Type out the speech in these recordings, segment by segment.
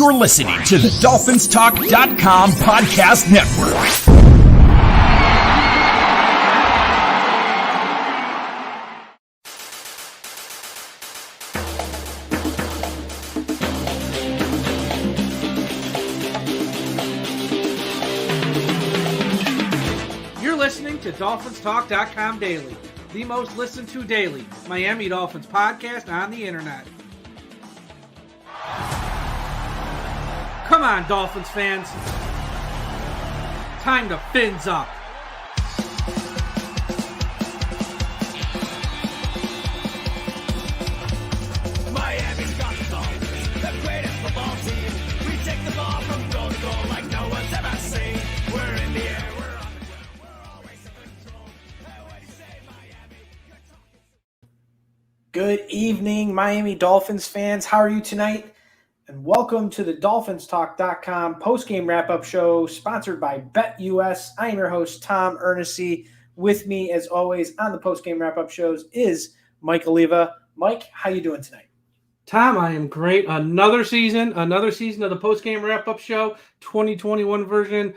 You're listening to the DolphinsTalk.com podcast network. You're listening to DolphinsTalk.com daily, the most listened to daily Miami Dolphins podcast on the internet. Come on, Dolphins fans. Time to fins up. Miami's got the Dolphins, the greatest football team. We take the ball from goal to goal like no one's ever seen. We're in the air, we're on the ground, we're always in control. What do you say, Miami? Good evening, Miami Dolphins fans. How are you tonight? And welcome to the DolphinsTalk.com post-game wrap-up show sponsored by BetUS. I am your host, Tom Ernest. With me, as always, on the post-game wrap-up shows is Mike Oliva. Mike, how you doing tonight? Tom, I am great. Another season of the post-game wrap-up show, 2021 version.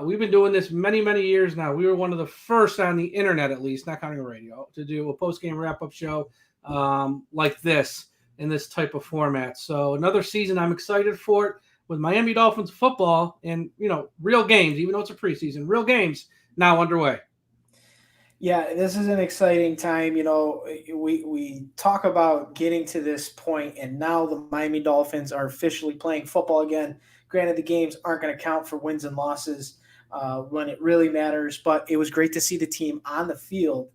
We've been doing this many, many years now. We were one of the first on the internet, at least, not counting radio, to do a post-game wrap-up show like this in this type of format. So another season, I'm excited for it with Miami Dolphins football and, real games, even though it's a preseason, real games now underway. Yeah, this is an exciting time. We talk about getting to this point, and now the Miami Dolphins are officially playing football again. Granted, the games aren't going to count for wins and losses when it really matters, but it was great to see the team on the field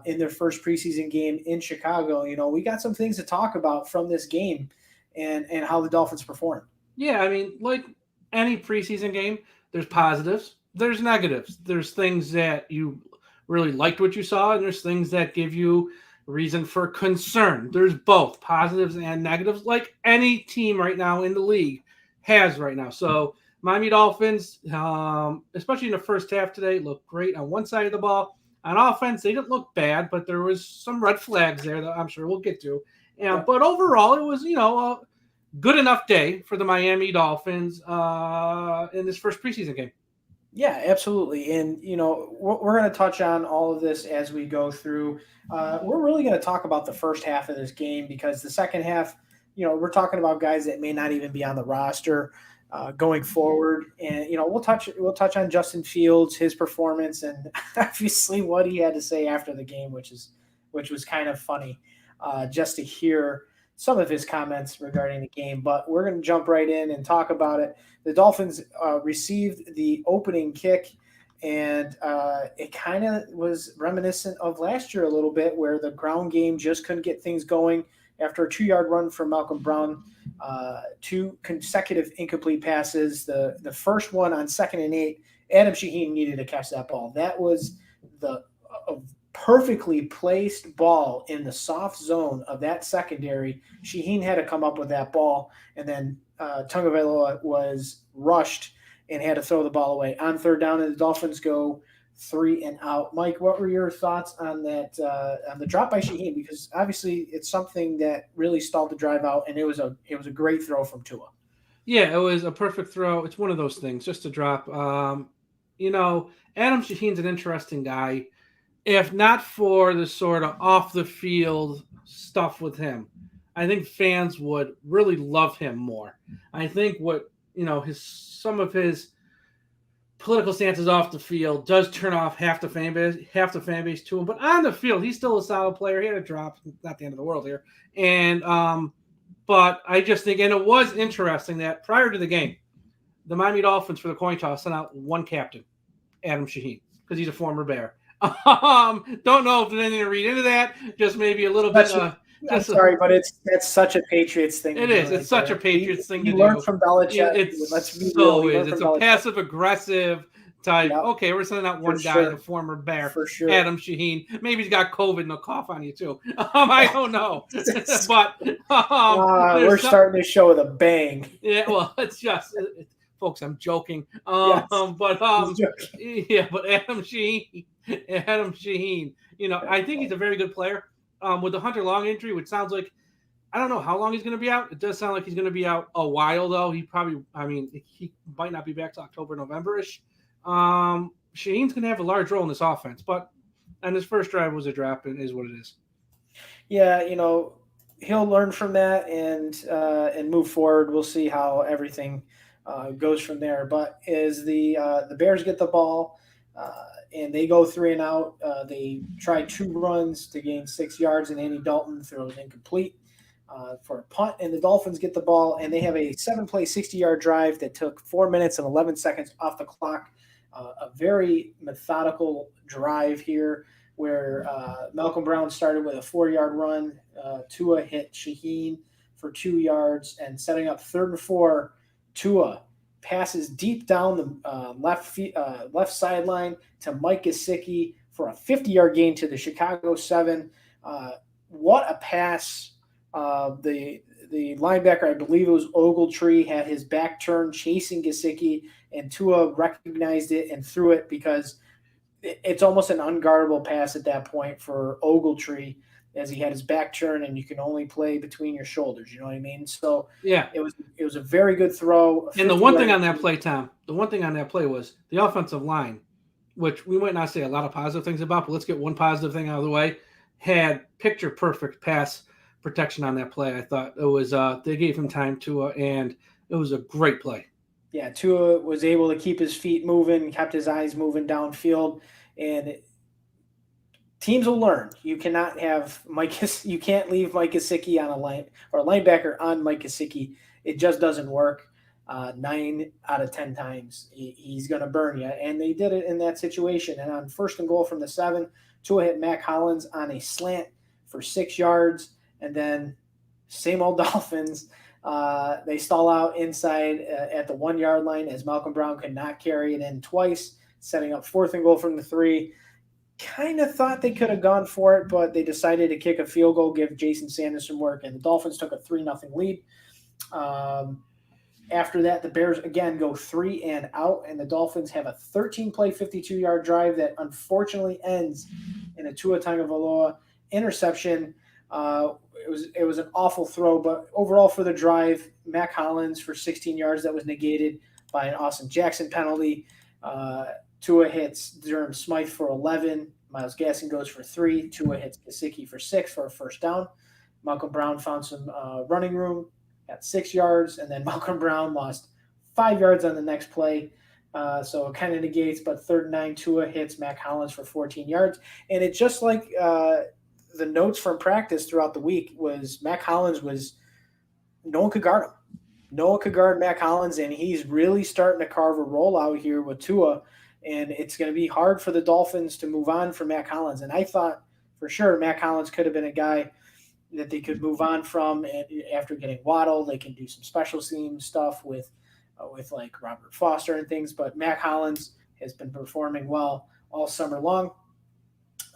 in their first preseason game in Chicago. We got some things to talk about from this game and how the Dolphins performed. Yeah, I mean, like any preseason game, there's positives, there's negatives. There's things that you really liked what you saw, and there's things that give you reason for concern. There's both positives and negatives, like any team right now in the league has right now. So Miami Dolphins, especially in the first half today, looked great on one side of the ball. On offense, they didn't look bad, but there was some red flags there that I'm sure we'll get to. But overall, it was, a good enough day for the Miami Dolphins in this first preseason game. Yeah, absolutely. And, we're going to touch on all of this as we go through. We're really going to talk about the first half of this game because the second half, we're talking about guys that may not even be on the roster going forward. And, we'll touch on Justin Fields, his performance, and obviously what he had to say after the game, which was kind of funny just to hear some of his comments regarding the game. But we're going to jump right in and talk about it. The Dolphins received the opening kick, and it kind of was reminiscent of last year a little bit, where the ground game just couldn't get things going after a 2-yard run from Malcolm Brown. 2 consecutive incomplete passes. The first one on 2nd and 8, Adam Shaheen needed to catch that ball. That was the perfectly placed ball in the soft zone of that secondary. Shaheen had to come up with that ball, and then Tagovailoa was rushed and had to throw the ball away. On third down, and the Dolphins go 3 and out. Mike, what were your thoughts on that, on the drop by Shaheen? Because obviously it's something that really stalled the drive out, and it was a great throw from Tua. Yeah, it was a perfect throw. It's one of those things, just a drop. Adam Shaheen's an interesting guy. If not for the sort of off-the-field stuff with him, I think fans would really love him more. I think some of his political stances off the field does turn off half the fan base to him. But on the field, he's still a solid player. He had a drop, not the end of the world here. And but I just think, and it was interesting that prior to the game, the Miami Dolphins for the coin toss sent out one captain, Adam Shaheen, because he's a former Bear. Don't know if there's anything to read into that. Just maybe a little bit. I'm sorry, but that's such a Patriots thing. It is. It's such a Patriots thing to do. You learn from Belichick. It's a passive aggressive type. Yep. Okay, we're sending out one guy, the former Bear, for sure. Adam Shaheen. Maybe he's got COVID and a cough on you too. I don't know, but we're starting this show with a bang. Yeah, well, it's just. Folks, I'm joking. Yes, but joking. Yeah, but Adam Shaheen, I think he's a very good player. With the Hunter Long injury, which sounds like I don't know how long he's going to be out. It does sound like he's going to be out a while, though. He might not be back to October, November-ish. Shaheen's going to have a large role in this offense, and his first drive was a drop, and is what it is. Yeah, he'll learn from that and move forward. We'll see how everything goes from there. But as the Bears get the ball and they go 3 and out, they try 2 runs to gain 6 yards, and Andy Dalton throws incomplete for a punt. And the Dolphins get the ball, and they have a 7-play, 60-yard drive that took 4 minutes and 11 seconds off the clock. A very methodical drive here, where Malcolm Brown started with a 4-yard run. Tua hit Shaheen for 2 yards, and setting up 3rd and 4, Tua passes deep down the left sideline to Mike Gesicki for a 50-yard gain to the Chicago 7. What a pass. The linebacker, I believe it was Ogletree, had his back turned chasing Gesicki, and Tua recognized it and threw it because it's almost an unguardable pass at that point for Ogletree, as he had his back turned, and you can only play between your shoulders. You know what I mean? So yeah, it was a very good throw. And the one thing on that play, Tom, was the offensive line, which we might not say a lot of positive things about, but let's get one positive thing out of the way. Had picture perfect pass protection on that play. I thought it was they gave him time to and it was a great play. Yeah, Tua was able to keep his feet moving, kept his eyes moving downfield, and teams will learn. You cannot have you can't leave Mike Gesicki on a linebacker on Mike Gesicki. It just doesn't work. 9 out of 10 times he's going to burn you, and they did it in that situation. And on 1st and goal from the 7, Tua hit Mac Hollins on a slant for 6 yards, and then same old Dolphins. They stall out inside at the 1-yard line as Malcolm Brown could not carry it in twice, setting up 4th and goal from the 3. Kind of thought they could have gone for it, but they decided to kick a field goal, give Jason Sanders some work, and the Dolphins took a 3-0 lead. After that, the Bears again go 3 and out, and the Dolphins have a 13-play, 52-yard drive that unfortunately ends in a Tua Tagovailoa interception. It was an awful throw, but overall for the drive, Mac Hollins for 16 yards that was negated by an Austin Jackson penalty. Tua hits Durham Smythe for 11. Myles Gaskin goes for 3. Tua hits Gesicki for 6 for a first down. Malcolm Brown found some running room at 6 yards, and then Malcolm Brown lost 5 yards on the next play. So it kind of negates, but 3rd and 9, Tua hits Mac Hollins for 14 yards. And it's just like the notes from practice throughout the week was Mac Hollins no one could guard him. No one could guard Mac Hollins, and he's really starting to carve a roll out here with Tua. And it's going to be hard for the Dolphins to move on from Mac Hollins. And I thought for sure Mac Hollins could have been a guy that they could move on from after getting Waddle. They can do some special team stuff with like Robert Foster and things. But Mac Hollins has been performing well all summer long.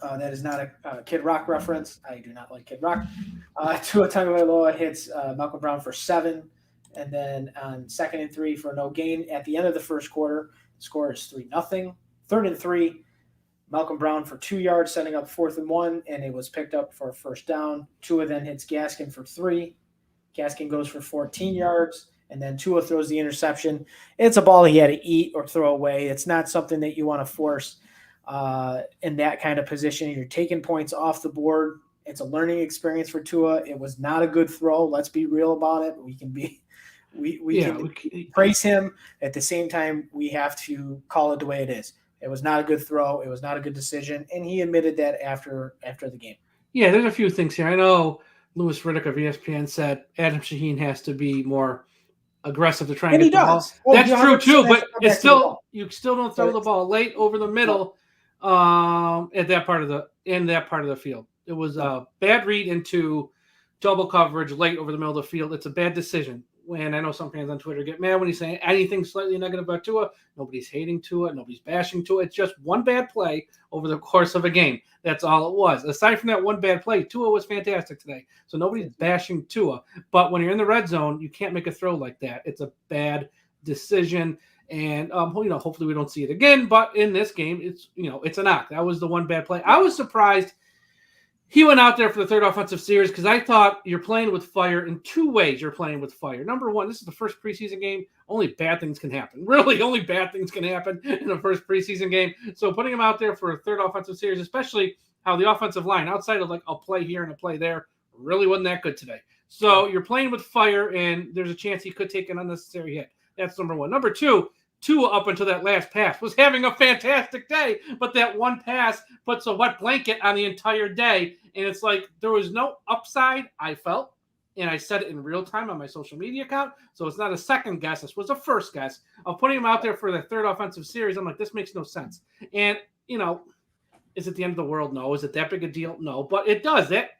That is not a Kid Rock reference. I do not like Kid Rock. Tua Tagovailoa hits Malcolm Brown for 7. And then on 2nd and 3 for no gain at the end of the first quarter. Score is 3-0. 3rd and 3, Malcolm Brown for 2 yards, setting up 4th and 1, and it was picked up for a first down. Tua then hits Gaskin for 3. Gaskin goes for 14 yards, and then Tua throws the interception. It's a ball he had to eat or throw away. It's not something that you want to force in that kind of position. You're taking points off the board. It's a learning experience for Tua. It was not a good throw. Let's be real about it. We can praise him. At the same time, we have to call it the way it is. It was not a good throw. It was not a good decision, and he admitted that after the game. Yeah, there's a few things here. I know Louis Riddick of ESPN said Adam Shaheen has to be more aggressive to try and get the ball. That's true too, but it's still you still don't throw the ball late over the middle in that part of the field. It was a bad read into double coverage late over the middle of the field. It's a bad decision. When I know some fans on Twitter get mad when he's saying anything slightly negative about Tua. Nobody's hating Tua. Nobody's bashing Tua. It's just one bad play over the course of a game. That's all it was. Aside from that one bad play, Tua was fantastic today. So nobody's bashing Tua. But when you're in the red zone, you can't make a throw like that. It's a bad decision. And, hopefully we don't see it again. But in this game, it's a knock. That was the one bad play. I was surprised He went out there for the third offensive series because I thought you're playing with fire in two ways. You're playing with fire. Number one, this is the first preseason game. Only bad things can happen. Really, only bad things can happen in the first preseason game. So putting him out there for a third offensive series, especially how the offensive line, outside of like a play here and a play there, really wasn't that good today. So you're playing with fire, and there's a chance he could take an unnecessary hit. That's number one. Number two, Tua, up until that last pass, was having a fantastic day, but that one pass puts a wet blanket on the entire day. And it's like there was no upside, I felt, and I said it in real time on my social media account. So it's not a second guess. This was a first guess of putting him out there for the third offensive series. I'm like, this makes no sense. And, is it the end of the world? No. Is it that big a deal? No. But it does. That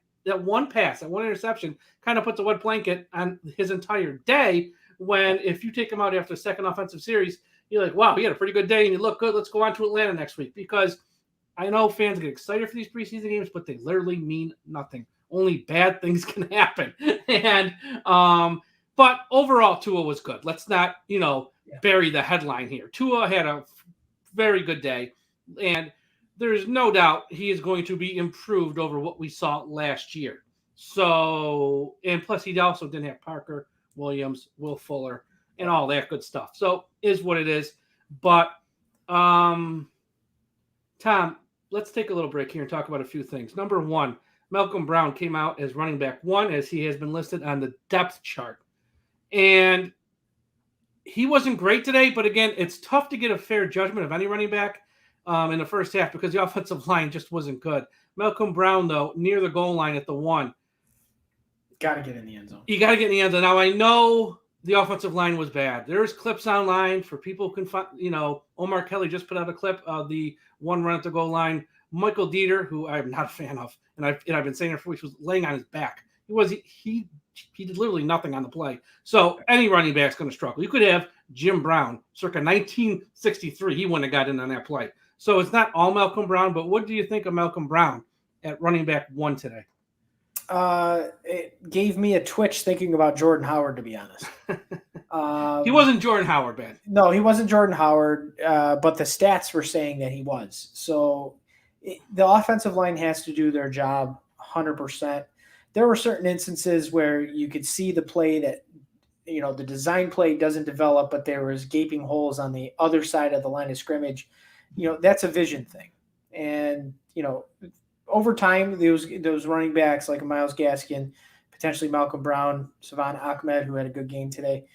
one pass, that one interception kind of puts a wet blanket on his entire day when if you take him out after the second offensive series, you're like, wow, he had a pretty good day and you look good. Let's go on to Atlanta next week because I know fans get excited for these preseason games, but they literally mean nothing. Only bad things can happen. And but overall, Tua was good. Let's not, bury the headline here. Tua had a very good day, and there's no doubt he is going to be improved over what we saw last year. So, and plus he also didn't have Parker, Williams, Will Fuller, and all that good stuff. So, is what it is. But, Tom, let's take a little break here and talk about a few things. Number one, Malcolm Brown came out as running back one, as he has been listed on the depth chart. And he wasn't great today, but again, it's tough to get a fair judgment of any running back in the first half because the offensive line just wasn't good. Malcolm Brown, though, near the goal line at the one. Got to get in the end zone. You got to get in the end zone. Now, I know the offensive line was bad. There's clips online for people who can find, Omar Kelly just put out a clip of the one run at the goal line. Michael Dieter, who I'm not a fan of, and I've been saying it for weeks, was laying on his back. He did literally nothing on the play. So any running back's going to struggle. You could have Jim Brown, circa 1963. He wouldn't have got in on that play. So it's not all Malcolm Brown, but what do you think of Malcolm Brown at running back one today? It gave me a twitch thinking about Jordan Howard, to be honest. He wasn't Jordan Howard, man. No, he wasn't Jordan Howard, but the stats were saying that he was. So the offensive line has to do their job 100%. There were certain instances where you could see the play that, the design play doesn't develop, but there was gaping holes on the other side of the line of scrimmage. That's a vision thing. And, over time, those running backs like Myles Gaskin, potentially Malcolm Brown, Savon Ahmed, who had a good game today,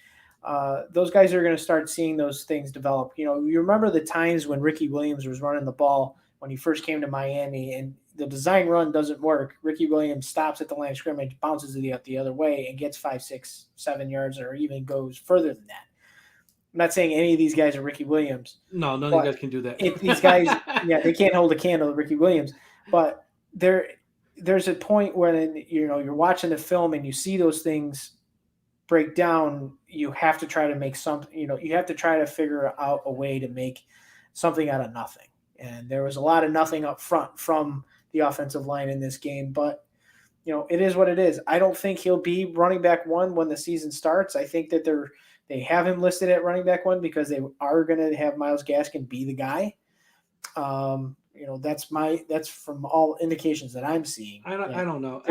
those guys are going to start seeing those things develop. You remember the times when Ricky Williams was running the ball when he first came to Miami and the design run doesn't work. Ricky Williams stops at the line of scrimmage, bounces it the other way, and gets 5, 6, 7 yards or even goes further than that. I'm not saying any of these guys are Ricky Williams. No, none of you guys can do that. These guys, they can't hold a candle to Ricky Williams. But there's a point when you're watching the film and you see those things break down. You have to try to make something. You have to try to figure out a way to make something out of nothing. And there was a lot of nothing up front from the offensive line in this game. But it is what it is. I don't think he'll be running back one when the season starts. I think that they have him listed at running back one because they are going to have Myles Gaskin be the guy. That's from all indications that I'm seeing. I don't know.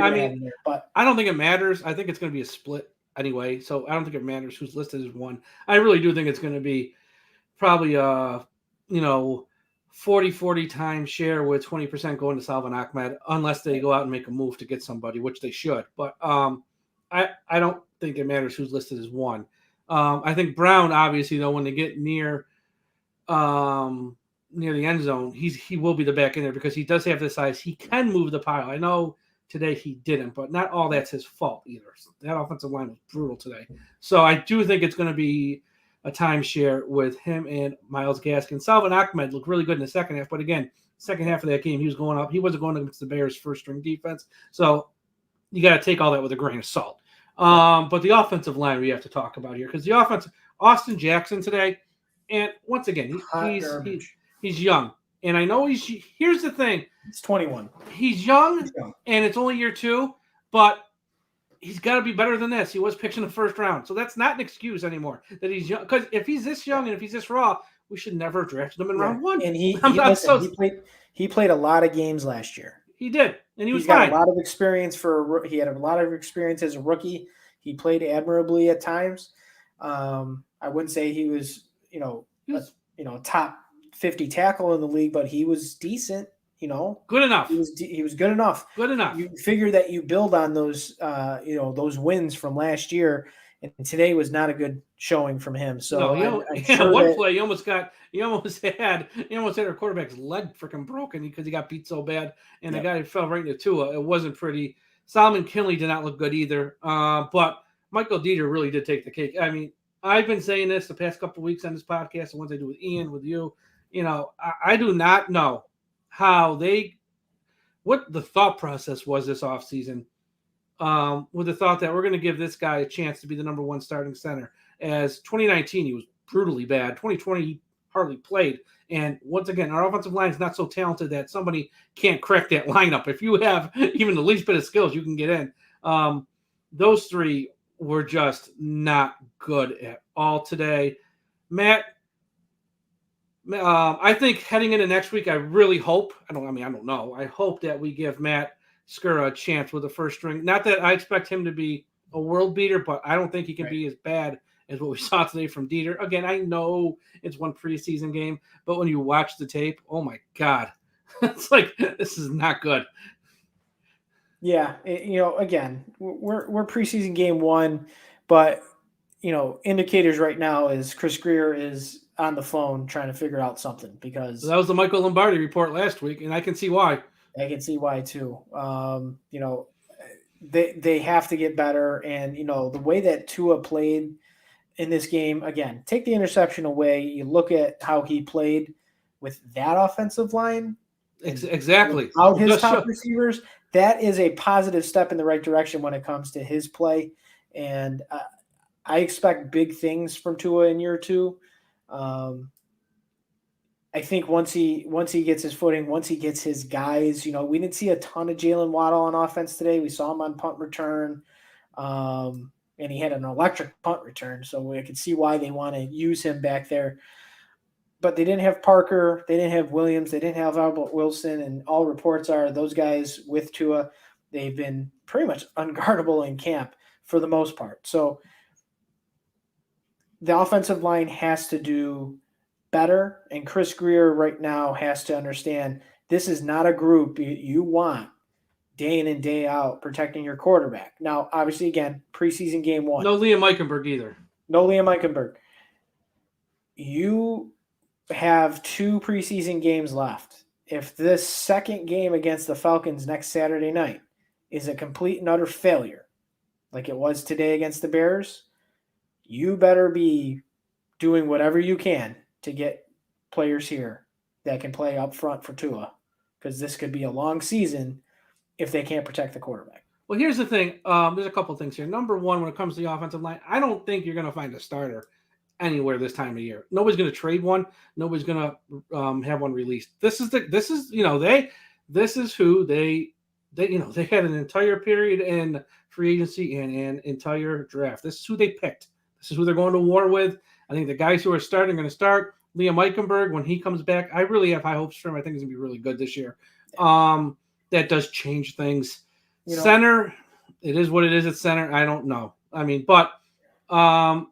But I don't think it matters. I think it's going to be a split anyway. So I don't think it matters who's listed as one. I really do think it's going to be probably 40-40 time share with 20% going to Salvon Ahmed, unless they go out and make a move to get somebody, which they should. But I don't think it matters who's listed as one. I think Brown, obviously, though, when they get near the end zone, he will be the back in there because he does have the size. He can move the pile. I know today he didn't, but not all that's his fault either. That offensive line was brutal today. So I do think it's going to be a timeshare with him and Myles Gaskin. Salvon Ahmed looked really good in the second half, but again, second half of that game, he was going up. He wasn't going against the Bears' first-string defense. So you got to take all that with a grain of salt. But the offensive line we have to talk about here because the offense, Austin Jackson today, and once again, he's young. And I know here's the thing. He's 21. He's young, and it's only year 2, but he's got to be better than this. He was picked in the first round. So that's not an excuse anymore that he's young. Because if he's this young and if he's this raw, we should never have drafted him in round 1. And he played a lot of games last year. He did. and he was got fine. a lot of experience he had a lot of experience as a rookie. He played admirably at times. I wouldn't say he was, top 50 tackle in the league, but he was decent. Good enough. He was good enough. Good enough. You figure that you build on those, those wins from last year, and today was not a good showing from him. So I'm sure one play he almost had our quarterback's leg freaking broken because he got beat so bad, and the guy fell right into Tua. It wasn't pretty. Solomon Kinley did not look good either. But Michael Dieter really did take the cake. I mean, I've been saying this the past couple of weeks on this podcast, the ones I do with Ian, with you. I do not know what the thought process was this offseason, with the thought that we're going to give this guy a chance to be the number one starting center. As 2019, he was brutally bad. 2020, he hardly played. And once again, our offensive line is not so talented that somebody can't crack that lineup. If you have even the least bit of skills, you can get in. Those three were just not good at all today. Matt, I think heading into next week, I really hope – I don't know. I hope that we give Matt Skura a chance with the first string. Not that I expect him to be a world beater, but I don't think he can be as bad as what we saw today from Dieter. Again, I know it's one preseason game, but when you watch the tape, oh my God, it's like, this is not good. Yeah. Again, we're preseason game one, but indicators right now is Chris Grier is on the phone trying to figure out something, because that was the Michael Lombardi report last week. And I can see why. I can see why too. They have to get better. And, the way that Tua played in this game, again, take the interception away. You look at how he played with that offensive line. Exactly. Without his top receivers, that is a positive step in the right direction when it comes to his play. And I expect big things from Tua in year two. I think once he gets his footing, once he gets his guys, we didn't see a ton of Jalen Waddle on offense today. We saw him on punt return, and he had an electric punt return, so we could see why they want to use him back there. But they didn't have Parker, they didn't have Williams, they didn't have Albert Wilson, and all reports are those guys with Tua, they've been pretty much unguardable in camp for the most part. So the offensive line has to do better, and Chris Grier right now has to understand this is not a group you want day in and day out protecting your quarterback. Now, obviously, again, preseason game one. No Liam Eichenberg either. No Liam Eichenberg. You have 2 preseason games left. If this second game against the Falcons next Saturday night is a complete and utter failure, like it was today against the Bears, you better be doing whatever you can to get players here that can play up front for Tua, because this could be a long season if they can't protect the quarterback. Well, here's the thing. There's a couple of things here. Number one, when it comes to the offensive line, I don't think you're going to find a starter anywhere this time of year. Nobody's going to trade one. Nobody's going to have one released. This is who they had an entire period in free agency and an entire draft. This is who they picked. This is who they're going to war with. I think the guys who are starting are going to start. Liam Eichenberg, when he comes back, I really have high hopes for him. I think he's going to be really good this year. That does change things. Center, it is what it is at center. I don't know. But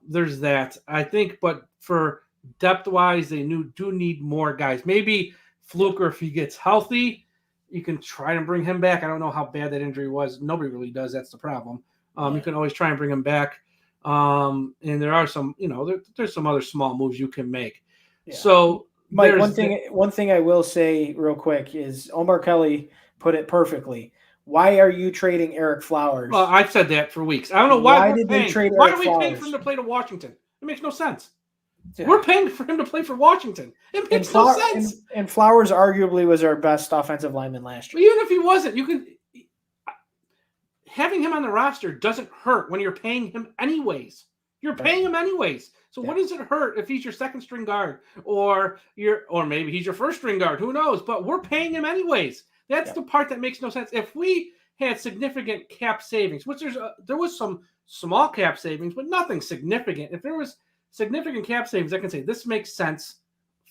there's that. I think, but for depth-wise, they do need more guys. Maybe Fluker, if he gets healthy, you can try to bring him back. I don't know how bad that injury was. Nobody really does. That's the problem. You can always try and bring him back. And there are some, there's some other small moves you can make. Yeah. So, Mike, one thing I will say real quick is Omar Kelly put it perfectly. Why are you trading Eric Flowers? Well, I've said that for weeks. I don't know why did they trade Why Eric are we Flowers? paying for him to play to Washington? It makes no sense. Yeah. We're paying for him to play for Washington. It makes no sense. And Flowers arguably was our best offensive lineman last year. But even if he wasn't, having him on the roster doesn't hurt when you're paying him anyways. You're paying him anyways. So what does it hurt if he's your second string guard or maybe he's your first string guard? Who knows? But we're paying him anyways. That's the part that makes no sense. If we had significant cap savings, which there was some small cap savings, but nothing significant. If there was significant cap savings, I can say this makes sense.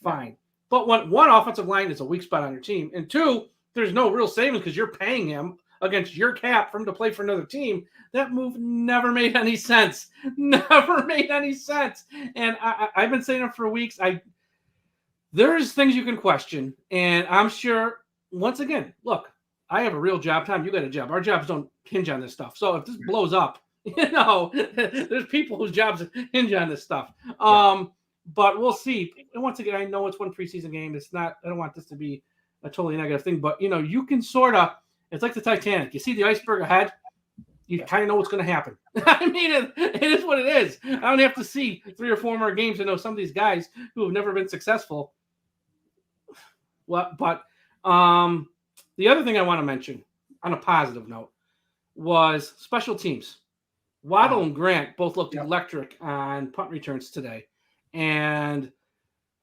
Fine. But when one offensive line is a weak spot on your team, and two, there's no real savings because you're paying him against your cap for him to play for another team. That move never made any sense. Never made any sense. And I've been saying it for weeks. There's things you can question, and I'm sure, once again, look, I have a real job. Tom, you got a job. Our jobs don't hinge on this stuff. So if this blows up, there's people whose jobs hinge on this stuff. But we'll see. And once again, I know it's one preseason game. It's not. I don't want this to be a totally negative thing, but you can sort of. It's like the Titanic. You see the iceberg ahead. You kind of know what's going to happen. I mean, it is what it is. I don't have to see 3 or 4 more games to know some of these guys who have never been successful. But the other thing I want to mention on a positive note was special teams. Waddle and Grant both looked electric on punt returns today. And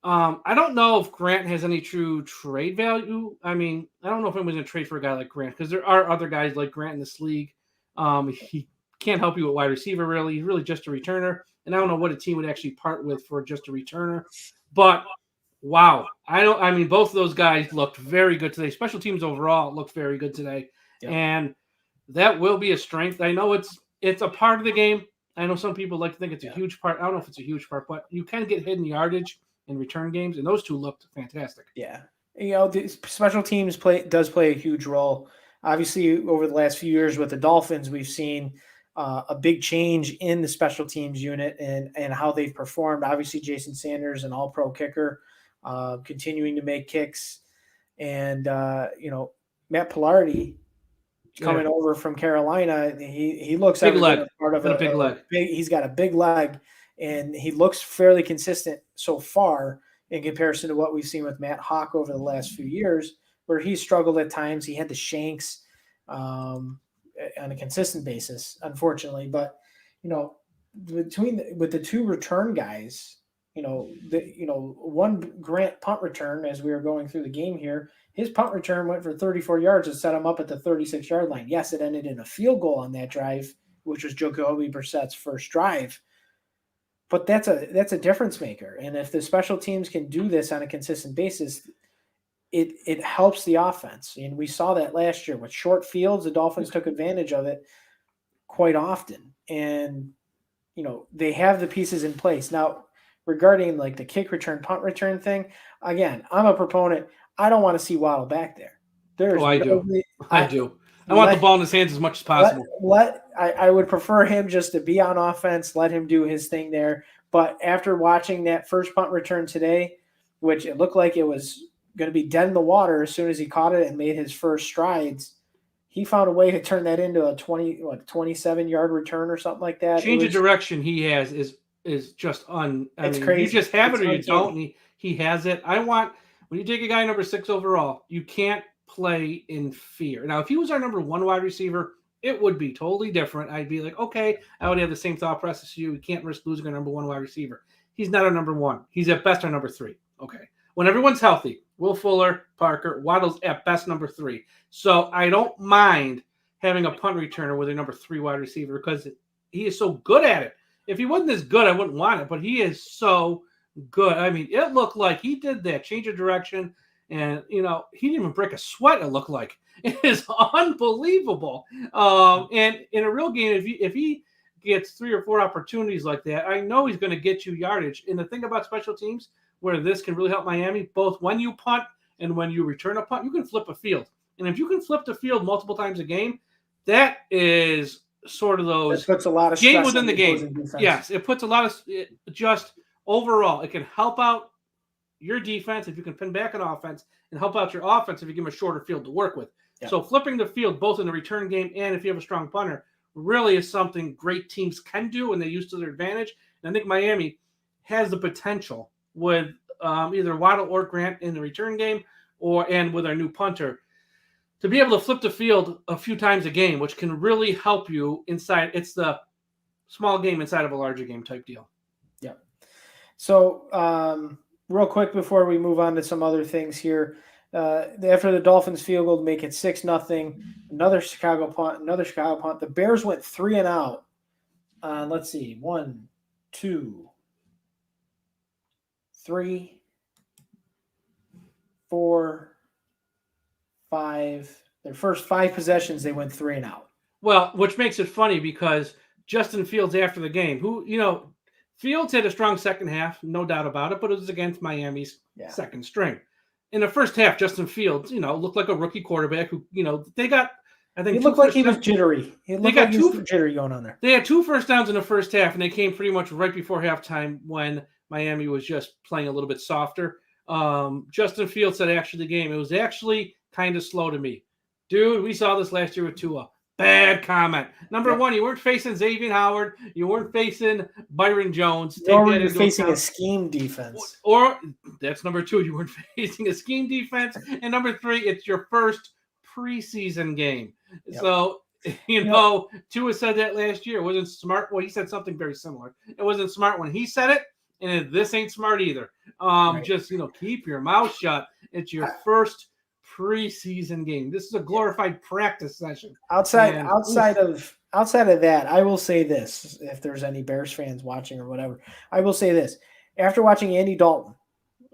I don't know if Grant has any true trade value. I mean, I don't know if anyone's going to trade for a guy like Grant because there are other guys like Grant in this league. He can't help you at wide receiver, really. He's really just a returner. And I don't know what a team would actually part with for just a returner. But wow. Both of those guys looked very good today. Special teams overall looked very good today. Yeah. And that will be a strength. I know it's a part of the game. I know some people like to think it's a huge part. I don't know if it's a huge part, but you can get hidden yardage in return games, and those two looked fantastic. Yeah. The special teams does play a huge role. Obviously, over the last few years with the Dolphins, we've seen a big change in the special teams unit and how they've performed. Obviously, Jason Sanders, an all-pro kicker, continuing to make kicks. And, Matt Pilardi coming over from Carolina, he looks big leg. Part of a big leg. He's got a big leg, and he looks fairly consistent so far in comparison to what we've seen with Matt Hawk over the last few years, where he struggled at times. He had the shanks on a consistent basis, unfortunately. But, with the 2 return guys, one Grant punt return as we were going through the game here, his punt return went for 34 yards and set him up at the 36-yard line. Yes, it ended in a field goal on that drive, which was Jacoby Brissett's first drive. But that's a difference maker. And if the special teams can do this on a consistent basis, it helps the offense. And we saw that last year with short fields. The Dolphins took advantage of it quite often. And, they have the pieces in place. Now, regarding like the kick return, punt return thing, again, I'm a proponent. I don't want to see Waddle back there. I do. I want the ball in his hands as much as possible. I would prefer him just to be on offense, let him do his thing there. But after watching that first punt return today, which it looked like it was going to be dead in the water as soon as he caught it and made his first strides, he found a way to turn that into a 27-yard return or something like that. Change of direction he has is just it's crazy. You just have it or you don't. And he has it. When you take a guy number 6 overall, you can't play in fear. Now, if he was our number 1 wide receiver, it would be totally different. I'd be like, okay, I would have the same thought process as you. We can't risk losing our number 1 wide receiver. He's not our number 1. He's at best our number 3. Okay. When everyone's healthy, Will Fuller, Parker, Waddle's at best number 3. So I don't mind having a punt returner with a number 3 wide receiver because he is so good at it. If he wasn't as good, I wouldn't want it, but he is so good. I mean, it looked like he did that change of direction, and he didn't even break a sweat. It looked like it is unbelievable. And in a real game, if he gets 3 or 4 opportunities like that, I know he's going to get you yardage. And the thing about special teams, where this can really help Miami, both when you punt and when you return a punt, you can flip a field. And if you can flip the field multiple times a game, that is sort of those puts a lot of game within the game. Yes, it puts a lot of just overall. It can help out your defense if you can pin back an offense and help out your offense if you give them a shorter field to work with. Yeah. So flipping the field both in the return game and if you have a strong punter really is something great teams can do and they use to their advantage. And I think Miami has the potential with either Waddle or Grant in the return game and with our new punter to be able to flip the field a few times a game, which can really help you inside. It's the small game inside of a larger game type deal. Yeah. So real quick before we move on to some other things here, after the Dolphins field goal to make it 6-0, another Chicago punt. The Bears went 3 and out. Let's see, 1, 2, 3, 4, Their first 5 possessions, they went 3 and out. Well, which makes it funny because Justin Fields after the game, Fields had a strong second half, no doubt about it, but it was against Miami's second string. In the first half, Justin Fields, looked like a rookie quarterback who, they got, I think, he looked like he was jittery. He looked like he was jittery going on there. They had 2 first downs in the first half, and they came pretty much right before halftime when Miami was just playing a little bit softer. Justin Fields said after the game, it was actually kind of slow to me. Dude, we saw this last year with Tua. Bad comment. Number one, you weren't facing Xavier Howard. You weren't facing Byron Jones. Nor were you facing a scheme defense. Or that's number 2. You weren't facing a scheme defense. And number 3, it's your first preseason game. Yep. So, Tua said that last year. It wasn't smart. Well, he said something very similar. It wasn't smart when he said it. And this ain't smart either. Right. Just, keep your mouth shut. It's your first preseason game. This is a glorified practice session. Outside of that, I will say this, if there's any Bears fans watching or whatever, I will say this. After watching Andy Dalton,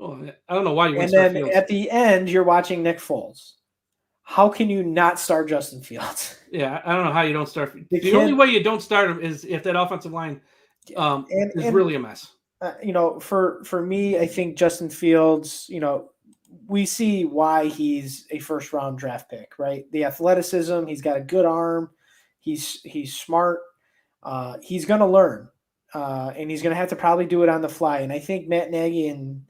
I don't know why you and then at the end you're watching Nick Foles. How can you not start Justin Fields? Yeah, I don't know how you don't start. The only way you don't start him is if that offensive line is really a mess. For me, I think Justin Fields, we see why he's a first-round draft pick, right? The athleticism, he's got a good arm, he's smart, he's going to learn, and he's going to have to probably do it on the fly. And I think Matt Nagy and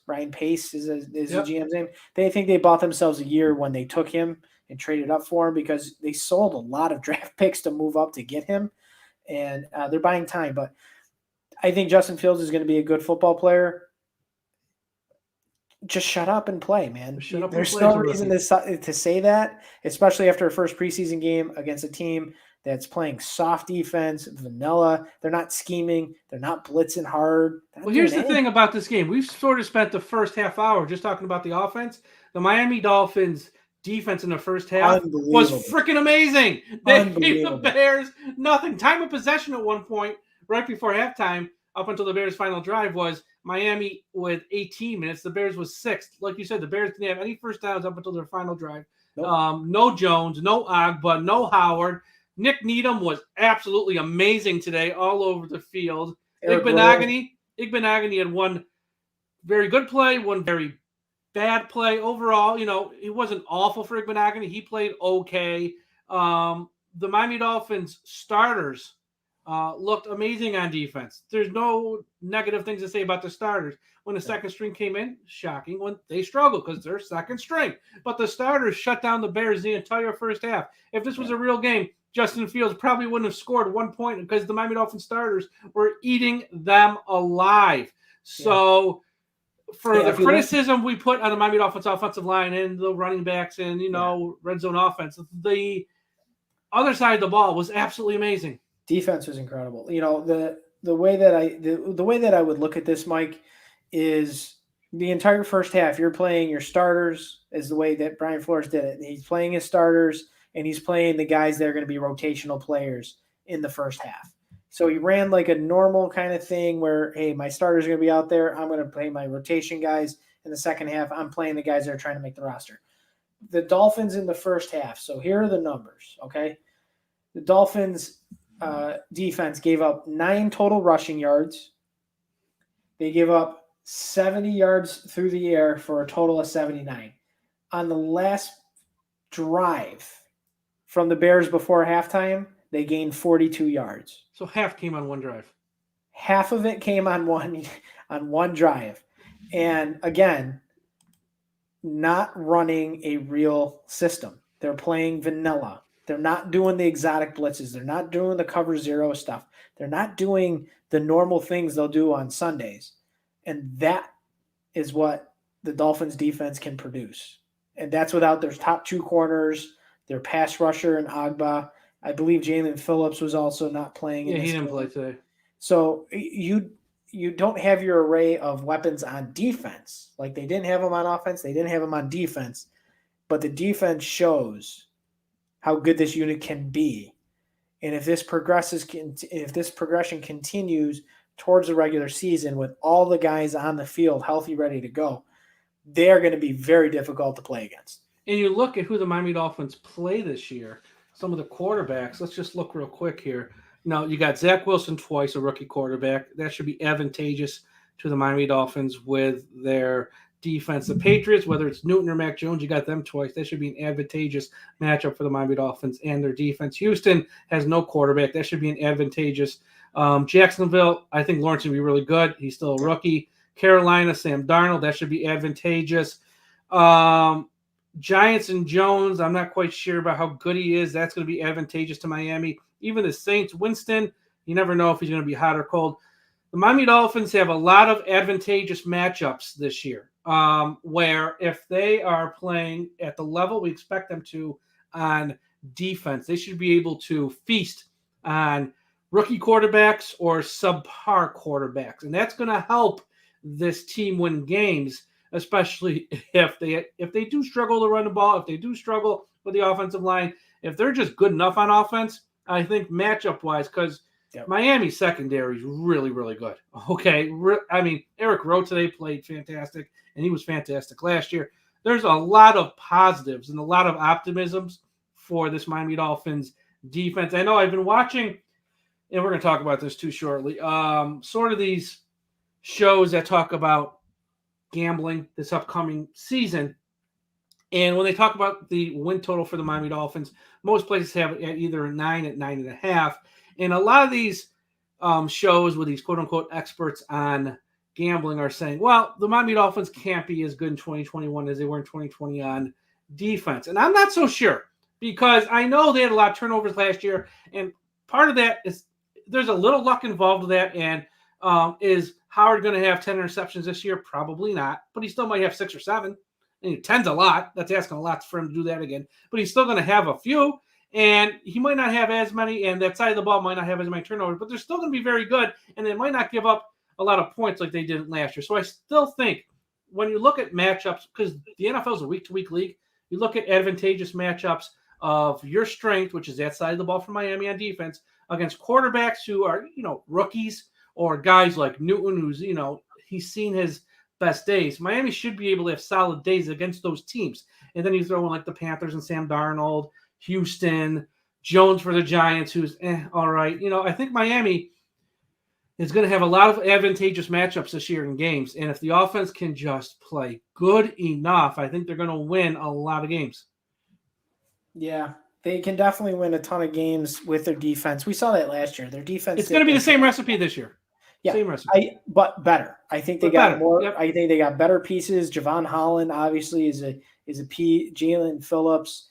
Ryan Pace is the GM's name. They think they bought themselves a year when they took him and traded up for him because they sold a lot of draft picks to move up to get him, and they're buying time. But I think Justin Fields is going to be a good football player. Just shut up and play, man. There's no reason to say that, especially after a first preseason game against a team that's playing soft defense, vanilla. They're not scheming. They're not blitzing hard. Well, here's the thing about this game. We've sort of spent the first half hour just talking about the offense. The Miami Dolphins defense in the first half was freaking amazing. They gave the Bears nothing. Time of possession at one point, right before halftime, up until the Bears' final drive, was Miami with 18 minutes. The Bears was 6th. Like you said, the Bears didn't have any first downs up until their final drive. Nope. No Jones, no Agba, no Howard. Nick Needham was absolutely amazing today all over the field. Igbenogany had one very good play, one very bad play. Overall, it wasn't awful for Igbenogany. He played okay. The Miami Dolphins starters looked amazing on defense. There's no negative things to say about the starters. When the second string came in, shocking when they struggled because they're second string. But the starters shut down the Bears the entire first half. If this was a real game, Justin Fields probably wouldn't have scored 1 point because the Miami Dolphins starters were eating them alive. So for the criticism we put on the Miami Dolphins offensive line and the running backs and, red zone offense, the other side of the ball was absolutely amazing. Defense was incredible. The way that I would look at this, Mike, is the entire first half. You're playing your starters is the way that Brian Flores did it. He's playing his starters and he's playing the guys that are going to be rotational players in the first half. So he ran like a normal kind of thing where, hey, my starters are going to be out there. I'm going to play my rotation guys in the second half. I'm playing the guys that are trying to make the roster. The Dolphins in the first half. So here are the numbers. Okay. The Dolphins defense gave up 9 total rushing yards. They gave up 70 yards through the air for a total of 79. On the last drive from the Bears before halftime, they gained 42 yards. So half came on one drive. Half of it came on one drive. And again, not running a real system. They're playing vanilla. They're not doing the exotic blitzes. They're not doing the cover zero stuff. They're not doing the normal things they'll do on Sundays. And that is what the Dolphins defense can produce. And that's without their top 2 corners, their pass rusher and Agba. I believe Jalen Phillips was also not playing. Yeah, he didn't play today. So you don't have your array of weapons on defense. Like they didn't have them on offense. They didn't have them on defense. But the defense shows how good this unit can be. And if this progression continues towards the regular season with all the guys on the field healthy, ready to go, they are going to be very difficult to play against. And you look at who the Miami Dolphins play this year, some of the quarterbacks. Let's just look real quick here. You got Zach Wilson twice, a rookie quarterback. That should be advantageous to the Miami Dolphins with their defense. The Patriots, whether it's Newton or Mac Jones, you got them twice. That should be an advantageous matchup for the Miami Dolphins and their defense. Houston has no quarterback. That should be an advantageous. Jacksonville, I think Lawrence will be really good. He's still a rookie. Carolina, Sam Darnold, that should be advantageous. Giants and Jones, I'm not quite sure about how good he is. That's going to be advantageous to Miami. Even the Saints, Winston, you never know if he's going to be hot or cold. The Miami Dolphins have a lot of advantageous matchups this year, where if they are playing at the level we expect them to on defense, they should be able to feast on rookie quarterbacks or subpar quarterbacks. And that's going to help this team win games, especially if they do struggle to run the ball, if they do struggle with the offensive line, if they're just good enough on offense. I think matchup-wise, because Miami's secondary is really, really good. Okay, I mean, Eric Rowe today played fantastic, and he was fantastic last year. There's a lot of positives and a lot of optimisms for this Miami Dolphins defense. I know I've been watching, and we're going to talk about this too shortly, sort of these shows that talk about gambling this upcoming season. And when they talk about the win total for the Miami Dolphins, most places have it at either 9 at 9.5. And a lot of these shows with these quote-unquote experts on gambling are saying, well, the Miami Dolphins can't be as good in 2021 as they were in 2020 on defense. And I'm not so sure, because I know they had a lot of turnovers last year. And part of that is there's a little luck involved with that. And is Howard going to have 10 interceptions this year? Probably not. But he still might have 6 or 7. And 10's a lot. That's asking a lot for him to do that again. But he's still going to have a few. And he might not have as many. And that side of the ball might not have as many turnovers. But they're still going to be very good. And they might not give up a lot of points like they did last year. So I still think when you look at matchups, because the NFL is a week-to-week league, you look at advantageous matchups of your strength, which is that side of the ball for Miami on defense, against quarterbacks who are, rookies, or guys like Newton, who's, he's seen his best days. Miami should be able to have solid days against those teams. And then you throw in like the Panthers and Sam Darnold, Houston, Jones for the Giants, who's all right. I think Miami is going to have a lot of advantageous matchups this year in games. And if the offense can just play good enough, I think they're going to win a lot of games. Yeah, they can definitely win a ton of games with their defense. We saw that last year. Their defense. It's going to be the same recipe this year. Yeah, same recipe. But better. I think they got better. more. Yep. I think they got better pieces. Javon Holland obviously is a P. Jalen Phillips.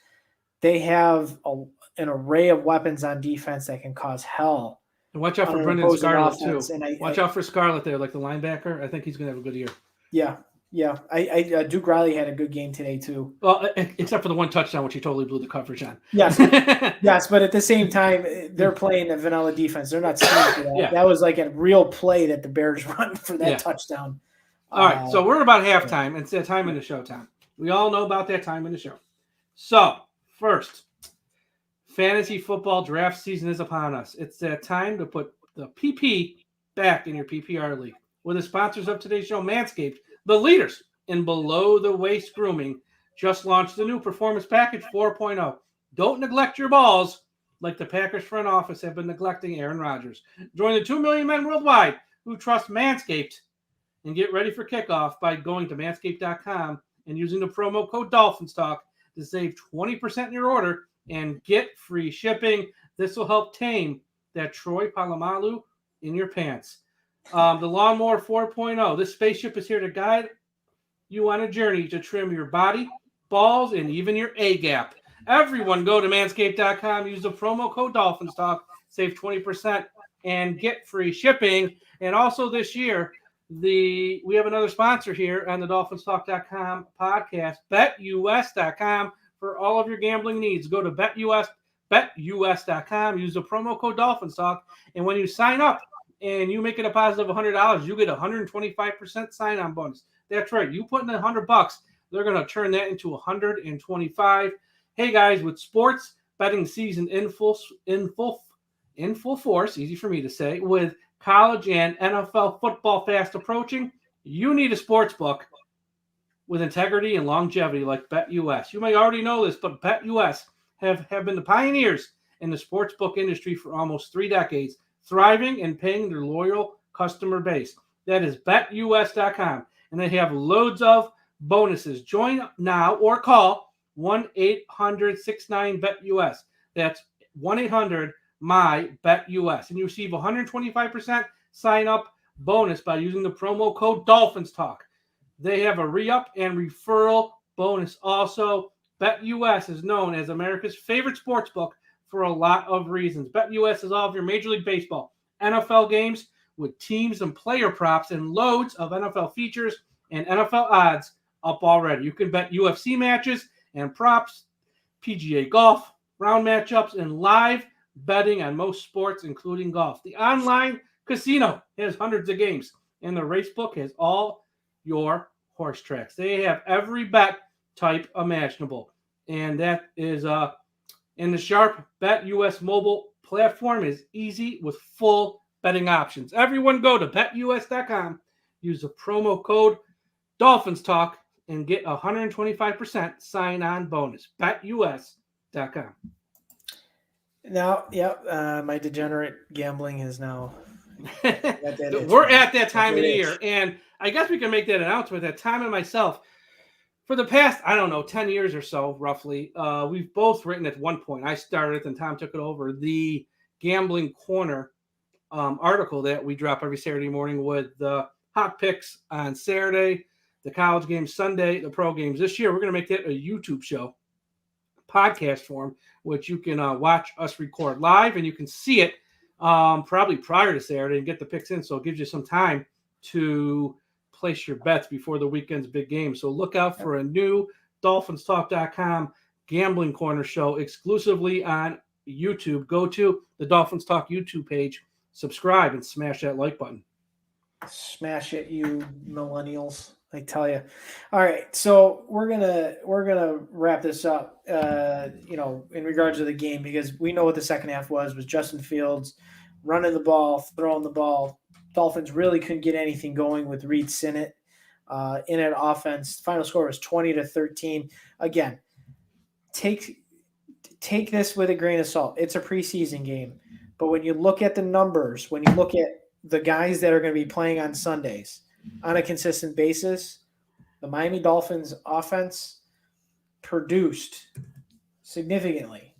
They have an array of weapons on defense that can cause hell. And watch out for Brendan Scarlett too. And watch out for Scarlett there, like the linebacker. I think he's going to have a good year. Yeah. Duke Riley had a good game today too. Well, except for the one touchdown, which he totally blew the coverage on. Yes, yes, but at the same time, they're playing a vanilla defense. They're not scheming for that. Yeah. That was like a real play that the Bears run for that touchdown. All right, so we're about halftime. It's that time in the show time. We all know about that time in the show. So, first, fantasy football draft season is upon us. It's that time to put the PP back in your PPR league. With the sponsors of today's show, Manscaped, the leaders in below-the-waist grooming, just launched the new Performance Package 4.0. Don't neglect your balls like the Packers front office have been neglecting Aaron Rodgers. Join the 2 million men worldwide who trust Manscaped and get ready for kickoff by going to manscaped.com and using the promo code DolphinsTalk to save 20% in your order and get free shipping. This will help tame that Troy Polamalu in your pants. The Lawnmower 4.0. This spaceship is here to guide you on a journey to trim your body, balls, and even your A-gap. Everyone go to manscaped.com, use the promo code DolphinsTalk, save 20%, and get free shipping. And also this year, we have another sponsor here on the DolphinsTalk.com podcast, BetUS.com, for all of your gambling needs. Go to BetUS.com, use the promo code DolphinsTalk, and when you sign up, and you make a deposit of $100, you get a 125% sign-on bonus. That's right. You put in $100, they're going to turn that into $125. Hey guys, with sports betting season in full force, easy for me to say, with college and NFL football fast approaching, you need a sports book with integrity and longevity like BetUS. You may already know this, but BetUS have been the pioneers in the sportsbook industry for almost 3 decades, thriving and paying their loyal customer base. That is BetUS.com, and they have loads of bonuses. Join now or call 1-800-69-BET-US. That's 1-800-MY-BET-US, and you receive 125% sign-up bonus by using the promo code Dolphins Talk. They have a re-up and referral bonus also. BetUS is known as America's favorite sportsbook for a lot of reasons. BetUS is all of your Major League Baseball, NFL games with teams and player props and loads of NFL features and NFL odds up already. You can bet UFC matches and props, PGA golf, round matchups, and live betting on most sports, including golf. The online casino has hundreds of games, and the racebook has all your horse tracks. They have every bet type imaginable, and that is in the Sharp BetUS mobile platform is easy with full betting options. Everyone go to BetUS.com, use the promo code Dolphins Talk, and get 125% sign-on bonus. BetUS.com. Now, my degenerate gambling is now. We're at that time of the year, and I guess we can make that announcement that Tom and myself, for the past, 10 years or so, roughly, we've both written at one point. I started it, and Tom took it over, the Gambling Corner article that we drop every Saturday morning with the hot picks on Saturday, the college games Sunday, the pro games. This year, we're going to make that a YouTube show, podcast form, which you can watch us record live, and you can see it probably prior to Saturday and get the picks in. So it gives you some time to place your bets before the weekend's big game. So look out for a new DolphinsTalk.com Gambling Corner show exclusively on YouTube. Go to the Dolphins Talk YouTube page, subscribe, and smash that like button. Smash it, you millennials! I tell you. All right, so we're gonna wrap this up. In regards to the game, because we know what the second half was Justin Fields running the ball, throwing the ball. Dolphins really couldn't get anything going with Reed Sinnett in an offense. Final score was 20-13. Again, take this with a grain of salt. It's a preseason game, but when you look at the numbers, when you look at the guys that are going to be playing on Sundays on a consistent basis, the Miami Dolphins offense produced significantly.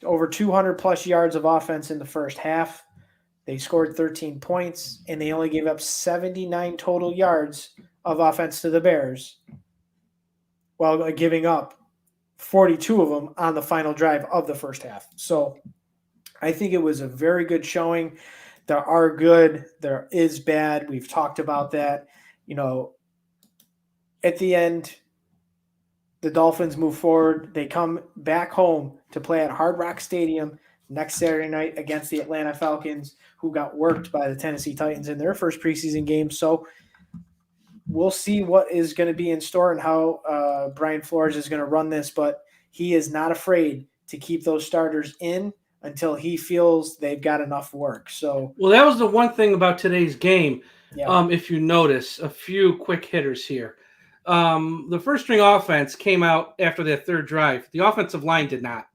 Over 200 plus yards of offense in the first half. They scored 13 points, and they only gave up 79 total yards of offense to the Bears, while giving up 42 of them on the final drive of the first half. So I think it was a very good showing. There are good, there is bad. We've talked about that. At the end, the Dolphins move forward. They come back home to play at Hard Rock Stadium next Saturday night against the Atlanta Falcons, who got worked by the Tennessee Titans in their first preseason game. So we'll see what is going to be in store and how Brian Flores is going to run this, but he is not afraid to keep those starters in until he feels they've got enough work. So, well, that was the one thing about today's game. Yeah. If you notice, a few quick hitters here. The first string offense came out after that third drive. The offensive line did not.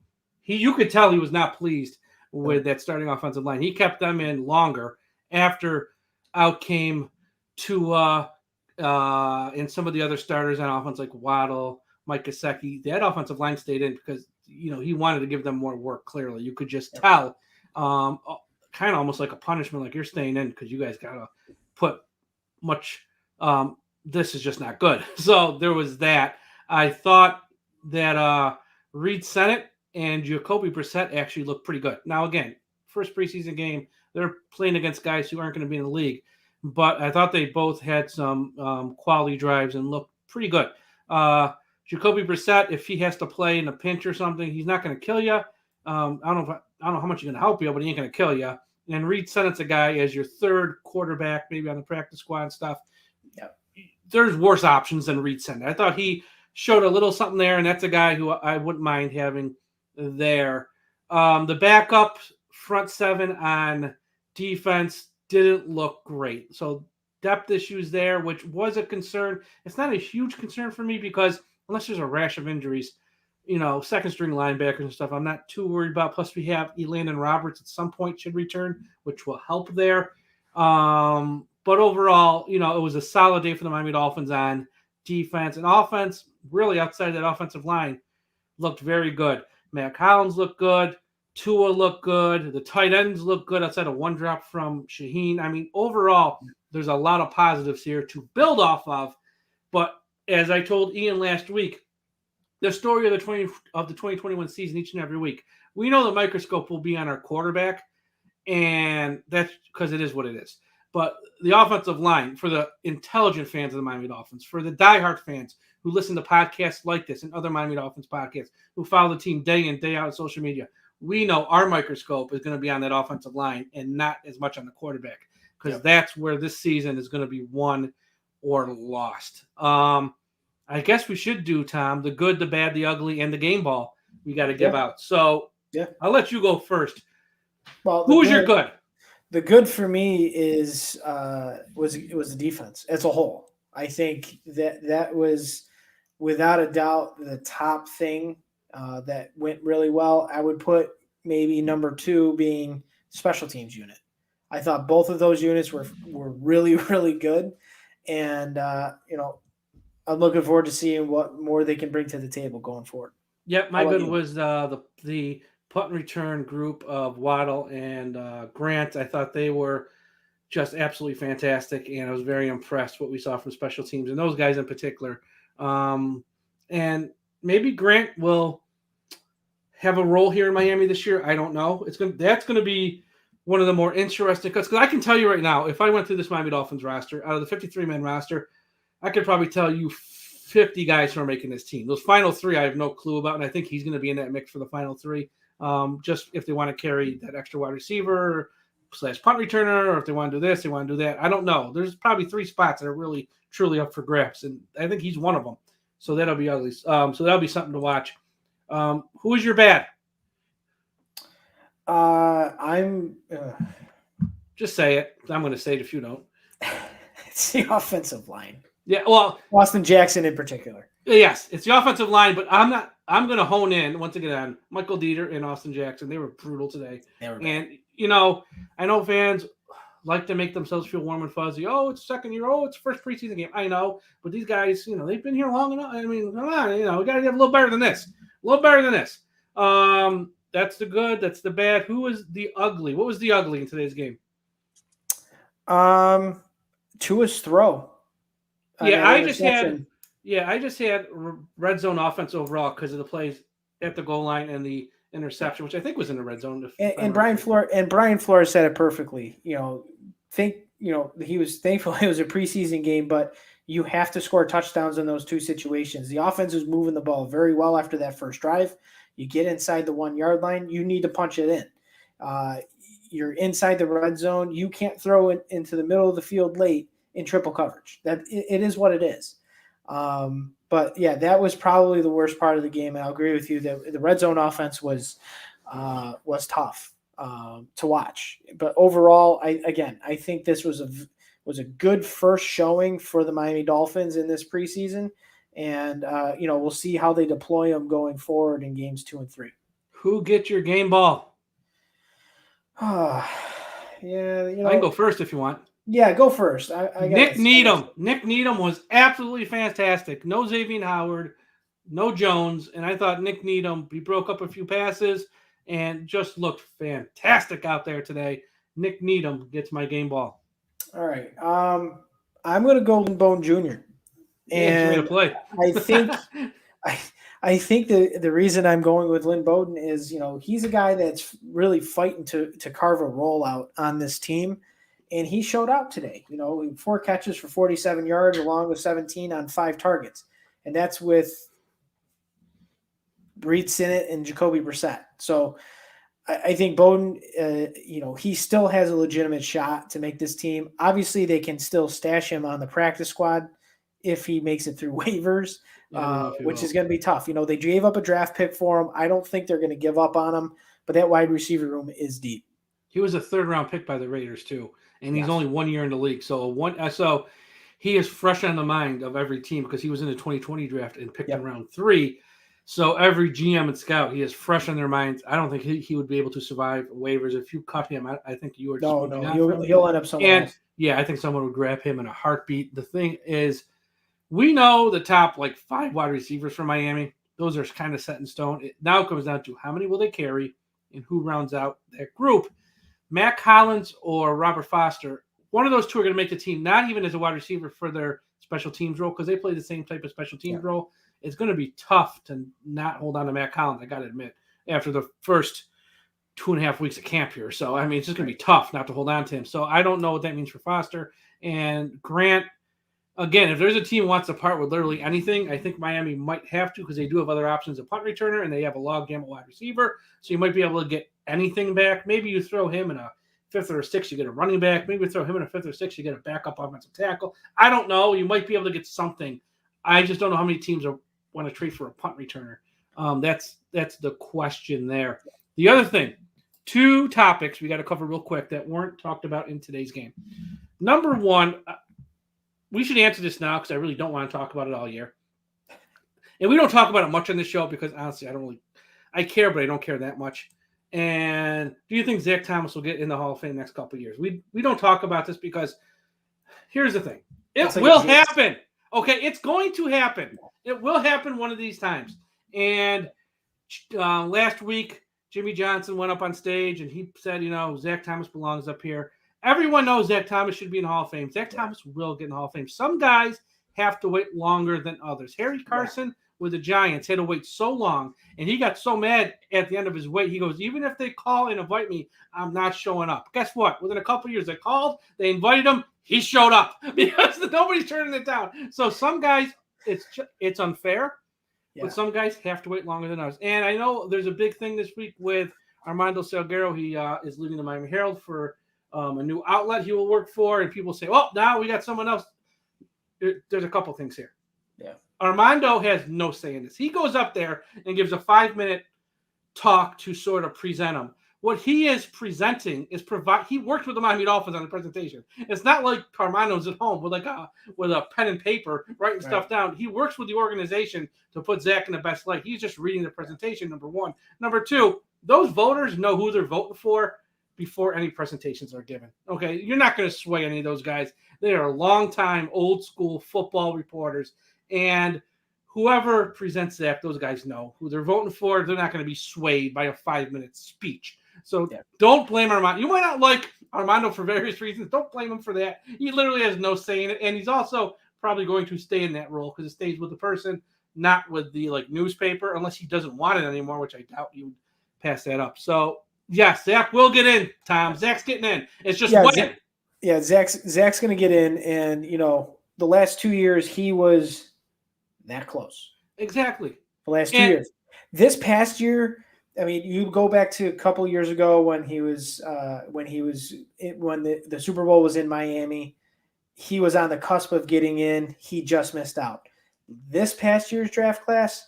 You could tell he was not pleased with that starting offensive line. He kept them in longer after out came Tua and some of the other starters on offense like Waddle, Mike Gesicki. That offensive line stayed in because he wanted to give them more work. Clearly, you could just tell, kind of almost like a punishment, like you're staying in because you guys gotta put much. This is just not good. So there was that. I thought that Reed Sinnett and Jacoby Brissett actually looked pretty good. Now, again, first preseason game, they're playing against guys who aren't going to be in the league. But I thought they both had some quality drives and looked pretty good. Jacoby Brissett, if he has to play in a pinch or something, he's not going to kill you. I don't know how much he's going to help you, but he ain't going to kill you. And Reed Sennett's a guy as your third quarterback, maybe on the practice squad and stuff. Yep. There's worse options than Reed Sennett. I thought he showed a little something there, and that's a guy who I wouldn't mind having there. The backup front seven on defense didn't look great. So depth issues there, which was a concern. It's not a huge concern for me because unless there's a rash of injuries, second string linebackers and stuff, I'm not too worried about. Plus, we have Elandon Roberts at some point should return, which will help there. But overall, it was a solid day for the Miami Dolphins on defense and offense. Really, outside of that offensive line, looked very good. Matt Collins looked good. Tua looked good. The tight ends looked good outside of one drop from Shaheen. I mean, overall, there's a lot of positives here to build off of. But as I told Ian last week, the story of the 2021 season each and every week, we know the microscope will be on our quarterback, and that's because it is what it is. But the offensive line, for the intelligent fans of the Miami Dolphins, for the diehard fans who listen to podcasts like this and other Miami Dolphins podcasts, who follow the team day in, day out on social media, we know our microscope is going to be on that offensive line and not as much on the quarterback, because that's where this season is going to be won or lost. I guess we should do, Tom, the good, the bad, the ugly, and the game ball we got to give out. So I'll let you go first. Well, who's your good? The good for me is was the defense as a whole. I think that was without a doubt the top thing that went really well. I would put maybe number 2 being special teams unit. I thought both of those units were really, really good. And, I'm looking forward to seeing what more they can bring to the table going forward. Yep, my good was the punt and return group of Waddle and Grant. I thought they were just absolutely fantastic, and I was very impressed what we saw from special teams and those guys in particular. And maybe Grant will have a role here in Miami this year. I don't know. That's going to be one of the more interesting cuts, because I can tell you right now, if I went through this Miami Dolphins roster, out of the 53-man roster, I could probably tell you 50 guys who are making this team. Those final 3 I have no clue about, and I think he's going to be in that mix for the final 3. Just if they want to carry that extra wide receiver / punt returner, or if they want to do this, they want to do that. I don't know. There's probably 3 spots that are really, truly up for grabs, and I think he's one of them. So that'll be ugly. So that'll be something to watch. Who is your bad? Just say it. I'm going to say it if you don't. It's the offensive line. Yeah, well, Austin Jackson in particular. Yes, it's the offensive line, but I'm going to hone in once again on Michael Dieter and Austin Jackson. They were brutal today. And, I know fans like to make themselves feel warm and fuzzy. Oh, it's second year. Oh, it's first preseason game. I know, but these guys, they've been here long enough. I mean, come on, we got to get a little better than this. A little better than this. That's the good. That's the bad. Who was the ugly? What was the ugly in today's game? Tua's throw. I just had red zone offense overall because of the plays at the goal line and the interception, which I think was in the red zone. And Brian Flores said it perfectly. He was thankful it was a preseason game, but you have to score touchdowns in those 2 situations. The offense was moving the ball very well after that first drive. You get inside the 1-yard line, you need to punch it in. You're inside the red zone. You can't throw it into the middle of the field late in triple coverage. It is what it is. But yeah, that was probably the worst part of the game. And I'll agree with you that the red zone offense was tough to watch. But overall, I think this was a good first showing for the Miami Dolphins in this preseason. And, we'll see how they deploy them going forward in games 2 and 3. Who gets your game ball? Yeah, I can go first if you want. Yeah, go first. Nick Needham. Nick Needham was absolutely fantastic. No Xavier Howard, no Jones, and I thought Nick Needham, he broke up a few passes and just looked fantastic out there today. Nick Needham gets my game ball. All right. I'm going to go Lynn Bowden Jr. And to play. I think the reason I'm going with Lynn Bowden is, he's a guy that's really fighting to carve a role out on this team. And he showed out today, 4 catches for 47 yards along with 17 on 5 targets. And that's with Breed Sinnott and Jacoby Brissett. So I think Bowden, he still has a legitimate shot to make this team. Obviously, they can still stash him on the practice squad if he makes it through waivers, which is going to be tough. They gave up a draft pick for him. I don't think they're going to give up on him, but that wide receiver room is deep. He was a 3rd-round pick by the Raiders, too. and he's Yes. only 1 year in the league. So he is fresh on the mind of every team because he was in the 2020 draft and picked in round 3. So every GM and scout, he is fresh on their minds. I don't think he would be able to survive waivers. If you cut him, I think you are just moving on from him. He'll end up somewhere else. Yeah, I think someone would grab him in a heartbeat. The thing is, we know the top 5 wide receivers from Miami. Those are kind of set in stone. It now comes down to how many will they carry and who rounds out that group. Matt Collins or Robert Foster, one of those two are going to make the team, not even as a wide receiver for their special teams role, because they play the same type of special teams role. It's going to be tough to not hold on to Matt Collins, I got to admit, after the first 2.5 weeks of camp here. So, I mean, it's just going to be tough not to hold on to him. So, I don't know what that means for Foster. And Grant, again, if there's a team who wants to part with literally anything, I think Miami might have to, because they do have other options, a punt returner, and they have a logjam wide receiver. So, you might be able to get anything back. Maybe you throw him in a 5th or 6th, you get a running back. Maybe you throw him in a 5th or 6th, you get a backup offensive tackle. I don't know. You might be able to get something. I just don't know how many teams want to trade for a punt returner. That's the question there. The other thing, 2 topics we got to cover real quick that weren't talked about in today's game. Number 1, we should answer this now because I really don't want to talk about it all year. And we don't talk about it much on this show because, honestly, I care, but I don't care that much. And do you think Zach Thomas will get in the Hall of Fame next couple of years? We don't talk about this because here's the thing. It will happen. Okay, it's going to happen. It will happen one of these times. And last week, Jimmy Johnson went up on stage and he said, Zach Thomas belongs up here. Everyone knows Zach Thomas should be in the Hall of Fame. Zach Thomas will get in the Hall of Fame. Some guys have to wait longer than others. Harry Carson with the Giants had to wait so long, and he got so mad at the end of his wait. He goes, even if they call and invite me, I'm not showing up. Guess what? Within a couple of years, they called, they invited him, he showed up because nobody's turning it down. So some guys, it's unfair, but some guys have to wait longer than others. And I know there's a big thing this week with Armando Salguero. He is leaving the Miami Herald for a new outlet he will work for, and people say, well, now we got someone else. There's a couple things here. Yeah. Armando has no say in this. He goes up there and gives a 5-minute talk to sort of present him. What he is presenting is he worked with the Miami Dolphins on the presentation. It's not like Armando's at home with a pen and paper writing stuff down. He works with the organization to put Zach in the best light. He's just reading the presentation, number 1. Number 2, those voters know who they're voting for before any presentations are given. Okay, you're not going to sway any of those guys. They are long-time, old-school football reporters. And whoever presents Zach, those guys know who they're voting for. They're not going to be swayed by a 5-minute speech. So don't blame Armando. You might not like Armando for various reasons. Don't blame him for that. He literally has no say in it. And he's also probably going to stay in that role because it stays with the person, not with the newspaper, unless he doesn't want it anymore, which I doubt he would pass that up. So, yes, Zach will get in, Tom. Zach's getting in. It's just when. Zach's going to get in. And, the last 2 years, he was that close. Exactly. The last 2 years. This past year, I mean, you go back to a couple years ago when the Super Bowl was in Miami. He was on the cusp of getting in. He just missed out. This past year's draft class,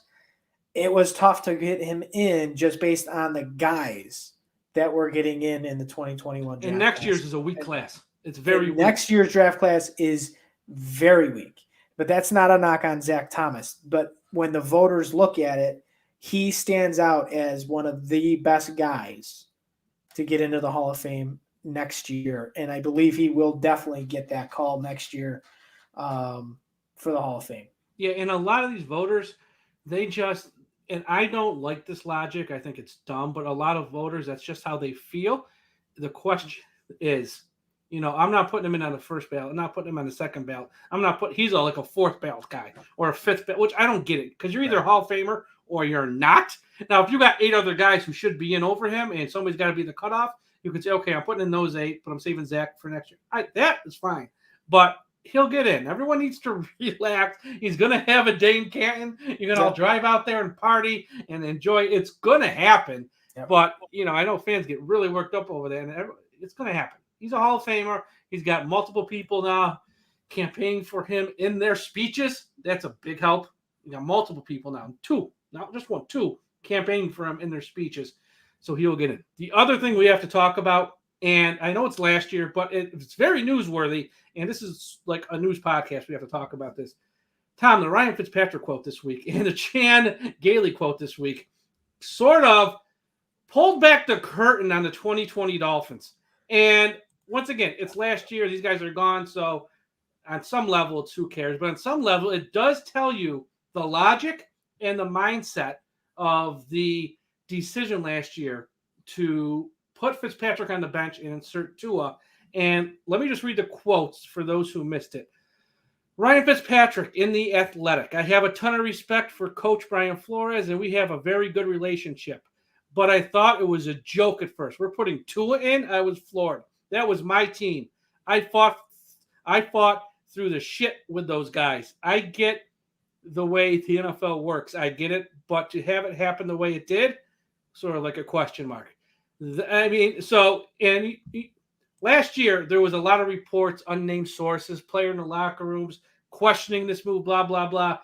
it was tough to get him in just based on the guys that were getting in the 2021 draft. And next year's is a weak class. It's very weak. Next year's draft class is very weak. But that's not a knock on Zach Thomas. But when the voters look at it, he stands out as one of the best guys to get into the Hall of Fame next year. And I believe he will definitely get that call next year for the Hall of Fame. Yeah, and a lot of these voters, and I don't like this logic. I think it's dumb, but a lot of voters, that's just how they feel. The question is, I'm not putting him in on the first ballot. I'm not putting him on the second ballot. He's like a 4th ballot guy or a 5th ballot, which I don't get it because you're either a Hall of Famer or you're not. Now, if you got 8 other guys who should be in over him and somebody's got to be the cutoff, you could say, okay, I'm putting in those 8, but I'm saving Zach for next year. That is fine. But he'll get in. Everyone needs to relax. He's going to have a day in Canton. You're going to all drive out there and party and enjoy. It's going to happen. Yep. But, I know fans get really worked up over that, and it's going to happen. He's a Hall of Famer. He's got multiple people now campaigning for him in their speeches. That's a big help. You got multiple people now. 2, not just 1, 2 campaigning for him in their speeches. So he'll get in. The other thing we have to talk about, And I know it's last year, but it's very newsworthy. And this is like a news podcast. We have to talk about this. Tom, the Ryan Fitzpatrick quote this week and the Chan Gailey quote this week sort of pulled back the curtain on the 2020 Dolphins. And once again, it's last year. These guys are gone. So on some level, it's who cares. But on some level, it does tell you the logic and the mindset of the decision last year to put Fitzpatrick on the bench and insert Tua. And let me just read the quotes for those who missed it. Ryan Fitzpatrick in The Athletic. I have a ton of respect for Coach Brian Flores, and we have a very good relationship. But I thought it was a joke at first. We're putting Tua in. I was floored. That was my team. I fought through the shit with those guys. I get the way the NFL works. I get it. But to have it happen the way it did, sort of like a question mark. I mean, last year, there was a lot of reports, unnamed sources, player in the locker rooms, questioning this move, blah, blah, blah.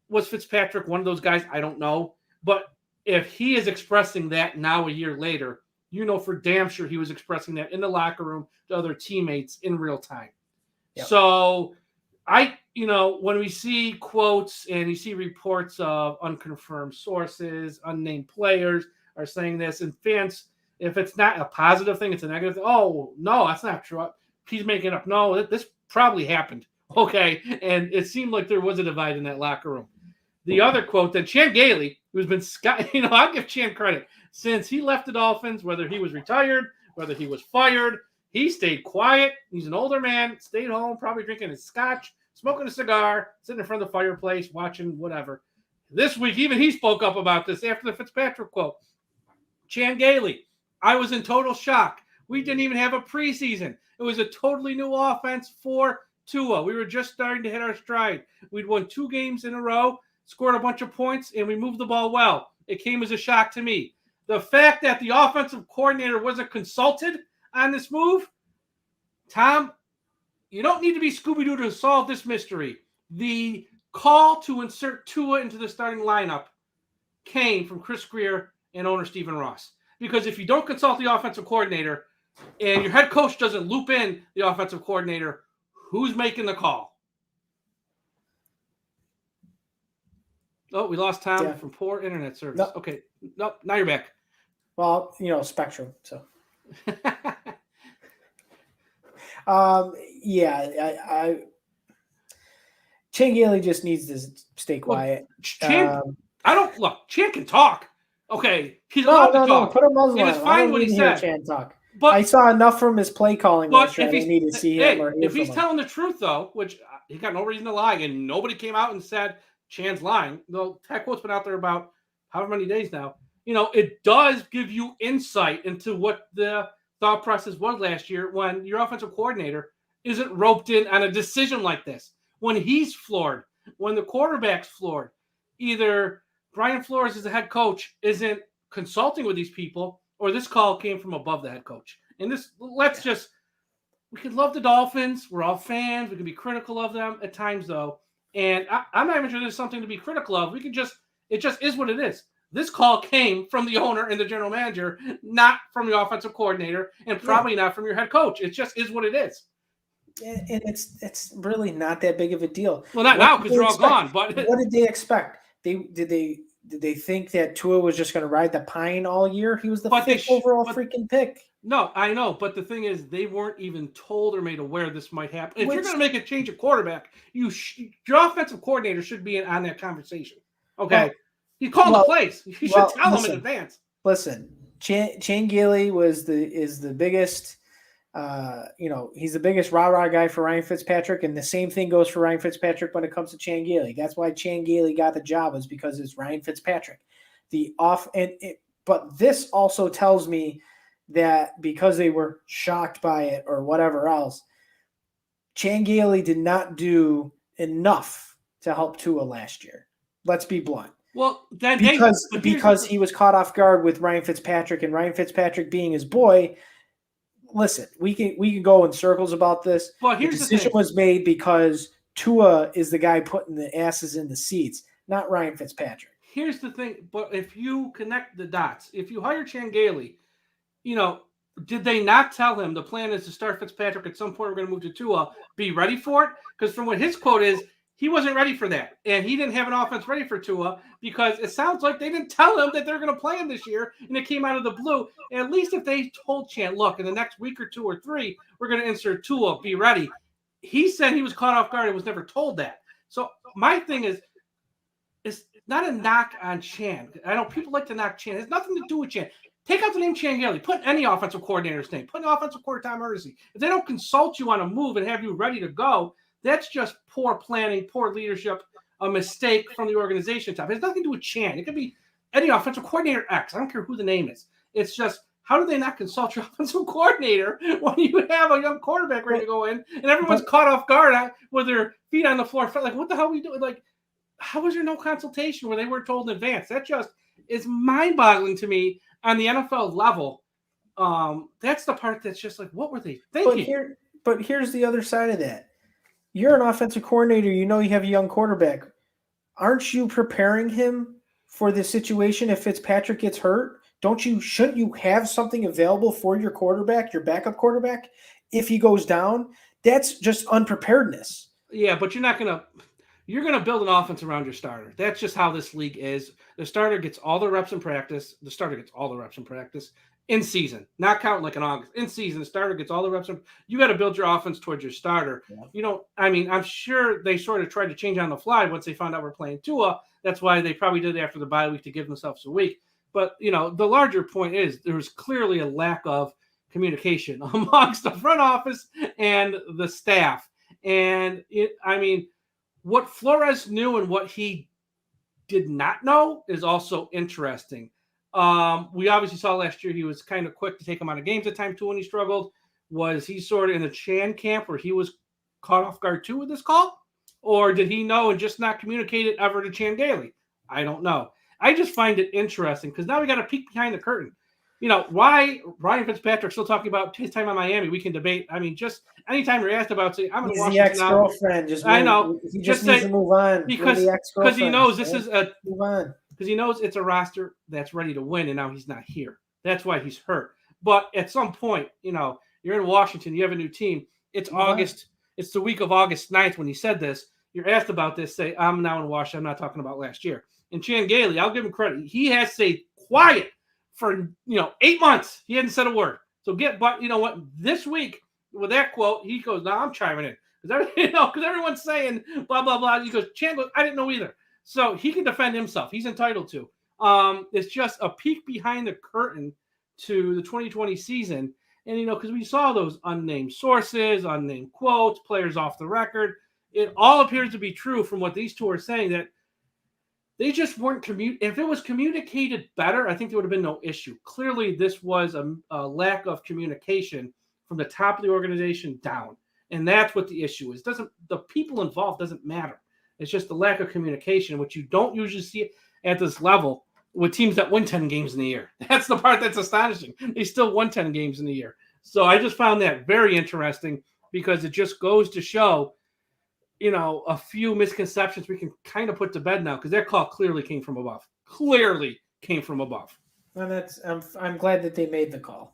Was Fitzpatrick one of those guys? I don't know. But if he is expressing that now a year later, you know for damn sure he was expressing that in the locker room to other teammates in real time. Yep. So when we see quotes and you see reports of unconfirmed sources, unnamed players are saying this, and fans, if it's not a positive thing, it's a negative thing. Oh, no, that's not true. He's making it up. No, this probably happened. Okay. And it seemed like there was a divide in that locker room. The other quote, that Chan Gailey, who's been, I'll give Chan credit. Since he left the Dolphins, whether he was retired, whether he was fired, he stayed quiet. He's an older man, stayed home, probably drinking his scotch, smoking a cigar, sitting in front of the fireplace, watching whatever. This week, even he spoke up about this after the Fitzpatrick quote. Chan Gailey, I was in total shock. We didn't even have a preseason. It was a totally new offense for Tua. We were just starting to hit our stride. We'd won 2 games in a row, scored a bunch of points, and we moved the ball well. It came as a shock to me. The fact that the offensive coordinator wasn't consulted on this move, Tom, you don't need to be Scooby-Doo to solve this mystery. The call to insert Tua into the starting lineup came from Chris Greer and owner Stephen Ross. Because if you don't consult the offensive coordinator and your head coach doesn't loop in the offensive coordinator, who's making the call? Oh, we lost Tom from poor internet service. Nope. Okay. Nope. Now you're back. Well, Spectrum. So. Chan Gailey just needs to stay quiet. Chan can talk. Okay, he's allowed to talk. No, put a muzzle on. It's fine what he said. Chan talk. But I saw enough from his play calling. But if I need to see him or if he's telling the truth, though, which he got no reason to lie, and nobody came out and said Chan's lying. Though that quote's been out there about however many days now. It does give you insight into what the thought process was last year when your offensive coordinator isn't roped in on a decision like this. When he's floored, when the quarterback's floored, either Brian Flores as the head coach isn't consulting with these people, or this call came from above the head coach. And we could love the Dolphins. We're all fans. We can be critical of them at times, though. And I'm not even sure there's something to be critical of. It just is what it is. This call came from the owner and the general manager, not from the offensive coordinator, and probably not from your head coach. It just is what it is. And it's really not that big of a deal. Well, not now because they're all gone. But what did they expect? Did they think that Tua was just going to ride the pine all year? He was the 5th overall freaking pick. No, I know, but the thing is, they weren't even told or made aware this might happen. If you're going to make a change of quarterback, your offensive coordinator should be in on that conversation. Okay, he called the plays. You should tell him in advance. Listen, Chan Gailey is the biggest. He's the biggest rah-rah guy for Ryan Fitzpatrick, and the same thing goes for Ryan Fitzpatrick when it comes to Chan Gailey. That's why Chan Gailey got the job, is because it's Ryan Fitzpatrick. But this also tells me that because they were shocked by it or whatever else, Chan Gailey did not do enough to help Tua last year. Let's be blunt. Well, because he was caught off guard with Ryan Fitzpatrick, and Ryan Fitzpatrick being his boy. Listen, we can go in circles about this. Well, the decision was made because Tua is the guy putting the asses in the seats, not Ryan Fitzpatrick. Here's the thing, but if you connect the dots, if you hire Chan Gailey, did they not tell him the plan is to start Fitzpatrick at some point? We're going to move to Tua. Be ready for it? Because from what his quote is, he wasn't ready for that. And he didn't have an offense ready for Tua because it sounds like they didn't tell him that they're going to play him this year, and it came out of the blue. And at least if they told Chan, look, in the next week or 2 or 3, we're going to insert Tua, be ready. He said he was caught off guard and was never told that. So my thing is, it's not a knock on Chan. I know people like to knock Chan. It has nothing to do with Chan. Take out the name Chan Gailey. Put any offensive coordinator's name. Put an offensive coordinator Tom Hardesty. If they don't consult you on a move and have you ready to go, that's just poor planning, poor leadership, a mistake from the organization top. It has nothing to do with Chan. It could be any offensive coordinator X. I don't care who the name is. It's just, how do they not consult your offensive coordinator when you have a young quarterback ready to go in and everyone's caught off guard with their feet on the floor? Like, what the hell are we doing? Like, how was there no consultation where they weren't told in advance? That just is mind-boggling to me on the NFL level. That's the part that's just like, what were they thinking? But here's the other side of that. You're an offensive coordinator. You know you have a young quarterback. Aren't you preparing him for this situation if Fitzpatrick gets hurt? Shouldn't you have something available for your quarterback, your backup quarterback, if he goes down? That's just unpreparedness. Yeah, but you're going to build an offense around your starter. That's just how this league is. The starter gets all the reps in practice. In season, not counting like in August. In season, the starter gets all the reps. You got to build your offense towards your starter. Yeah. I'm sure they sort of tried to change on the fly once they found out we're playing Tua. That's why they probably did it after the bye week to give themselves a week. But, the larger point is there was clearly a lack of communication amongst the front office and the staff. And, what Flores knew and what he did not know is also interesting. We obviously saw last year he was kind of quick to take him out of games at time too when he struggled. Was he sort of in the Chan camp where he was caught off guard too with this call? Or did he know and just not communicate it ever to Chan Gailey? I don't know. I just find it interesting because now we got to peek behind the curtain. Why Ryan Fitzpatrick still talking about his time in Miami? We can debate. Just anytime you're asked about, say, I'm in Washington. The ex-girlfriend. I know. He just needs to move on because he knows this is a move on. Because he knows it's a roster that's ready to win, and now he's not here. That's why he's hurt. But at some point, you're in Washington, you have a new team. It's August. It's the week of August 9th when he said this. You're asked about this, say, I'm now in Washington. I'm not talking about last year. And Chan Gailey, I'll give him credit. He has stayed quiet for, 8 months. He hadn't said a word. But you know what? This week, with that quote, he goes, no, I'm chiming in. Because everyone's saying blah, blah, blah. He goes, Chan goes, I didn't know either. So he can defend himself. He's entitled to. It's just a peek behind the curtain to the 2020 season. And, because we saw those unnamed sources, unnamed quotes, players off the record. It all appears to be true from what these two are saying, that they just weren't if it was communicated better, I think there would have been no issue. Clearly, this was a lack of communication from the top of the organization down. And that's what the issue is. The people involved doesn't matter. It's just the lack of communication, which you don't usually see at this level with teams that win 10 games in a year. That's the part that's astonishing. They still won 10 games in a year. So I just found that very interesting because it just goes to show, a few misconceptions we can kind of put to bed now because that call clearly came from above. And I'm glad that they made the call.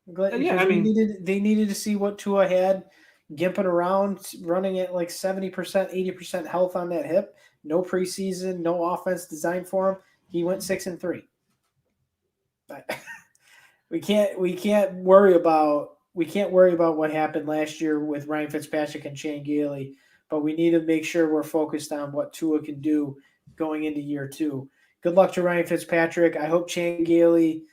I'm glad, they needed to see what Tua had. Gimping around, running at like 70%, 80% health on that hip. No preseason, no offense designed for him. He went 6-3. We can't worry about what happened last year with Ryan Fitzpatrick and Chan Gailey, but we need to make sure we're focused on what Tua can do going into year 2. Good luck to Ryan Fitzpatrick. I hope Chan Gailey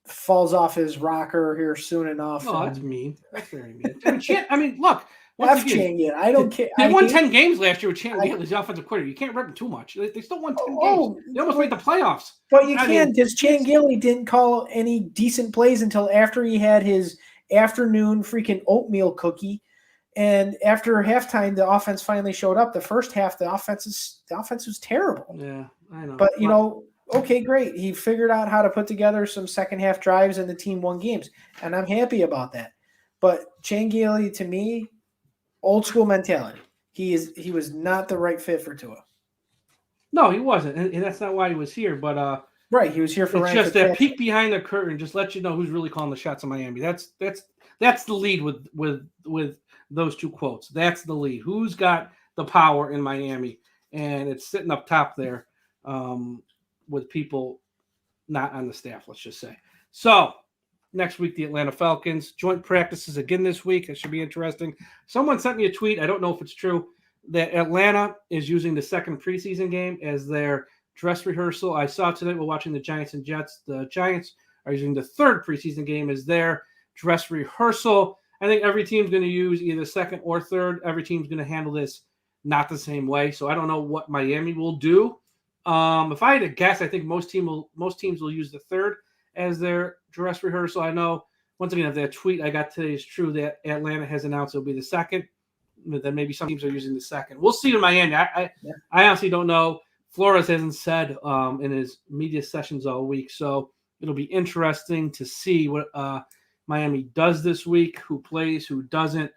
falls off his rocker here soon enough. Oh, that's mean. That's very mean. Look. Chan Gailey. I don't care. They won 10 games last year with Chan Gailey as the offensive coordinator. You can't rip him too much. They still won 10 games. They almost made the playoffs. But you can, because Chan Gailey didn't call any decent plays until after he had his afternoon freaking oatmeal cookie. And after halftime, the offense finally showed up. The first half, the offense was terrible. Yeah, I know. But, okay, great. He figured out how to put together some second half drives and the team won games. And I'm happy about that. But Chan Gailey, to me, old school mentality. He was not the right fit for Tua. No, he wasn't. And that's not why he was here. But Right. He was here for It's Ryan just that Fitzpatrick. peek behind the curtain, just let you know who's really calling the shots in Miami. That's the lead with those two quotes. That's the lead. Who's got the power in Miami? And it's sitting up top there with people not on the staff, let's just say. So next week, the Atlanta Falcons. Joint practices again this week. It should be interesting. Someone sent me a tweet. I don't know if it's true, that Atlanta is using the second preseason game as their dress rehearsal. I saw today while watching the Giants and Jets. The Giants are using the third preseason game as their dress rehearsal. I think every team's going to use either second or third. Every team's going to handle this not the same way. So I don't know what Miami will do. If I had to guess, I think most teams will use the third as their dress rehearsal. I know, once again, if that tweet I got today is true, that Atlanta has announced it'll be the second, then maybe some teams are using the second. We'll see in Miami. I honestly don't know. Flores hasn't said in his media sessions all week, so it'll be interesting to see what Miami does this week, who plays, who doesn't,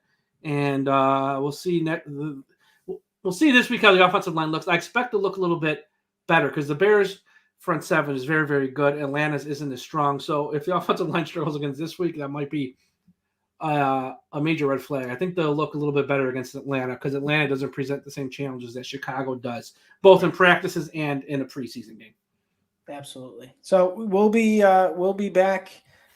and we'll see we'll see this week how the offensive line looks. I expect to look a little bit better because the Bears' front seven is very, very good. Atlanta's isn't as strong. So if the offensive line struggles against this week, that might be a major red flag. I think they'll look a little bit better against Atlanta because Atlanta doesn't present the same challenges that Chicago does, both in practices and in a preseason game. Absolutely. So we'll be back.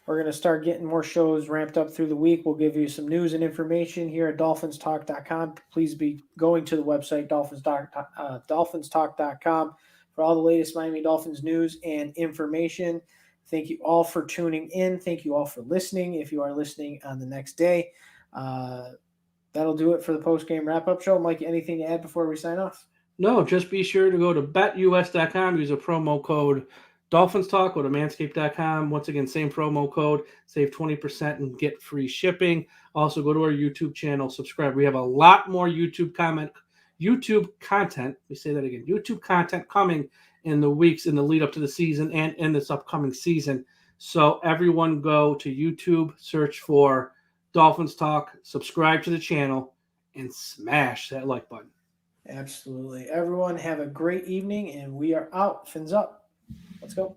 We're going to start getting more shows ramped up through the week. We'll give you some news and information here at DolphinsTalk.com. Please be going to the website, DolphinsTalk.com, for all the latest Miami Dolphins news and information. Thank you all for tuning in. Thank you all for listening. If you are listening on the next day, that'll do it for the post-game wrap-up show. Mike, anything to add before we sign off? No, just be sure to go to betus.com, use a promo code Dolphins Talk, go to manscaped.com. Once again, same promo code, save 20% and get free shipping. Also, go to our YouTube channel, subscribe. We have a lot more YouTube content. Let me say that again. YouTube content coming in the weeks in the lead up to the season and in this upcoming season. So everyone go to YouTube, search for Dolphins Talk, subscribe to the channel, and smash that like button. Absolutely. Everyone have a great evening, and we are out. Fins up. Let's go.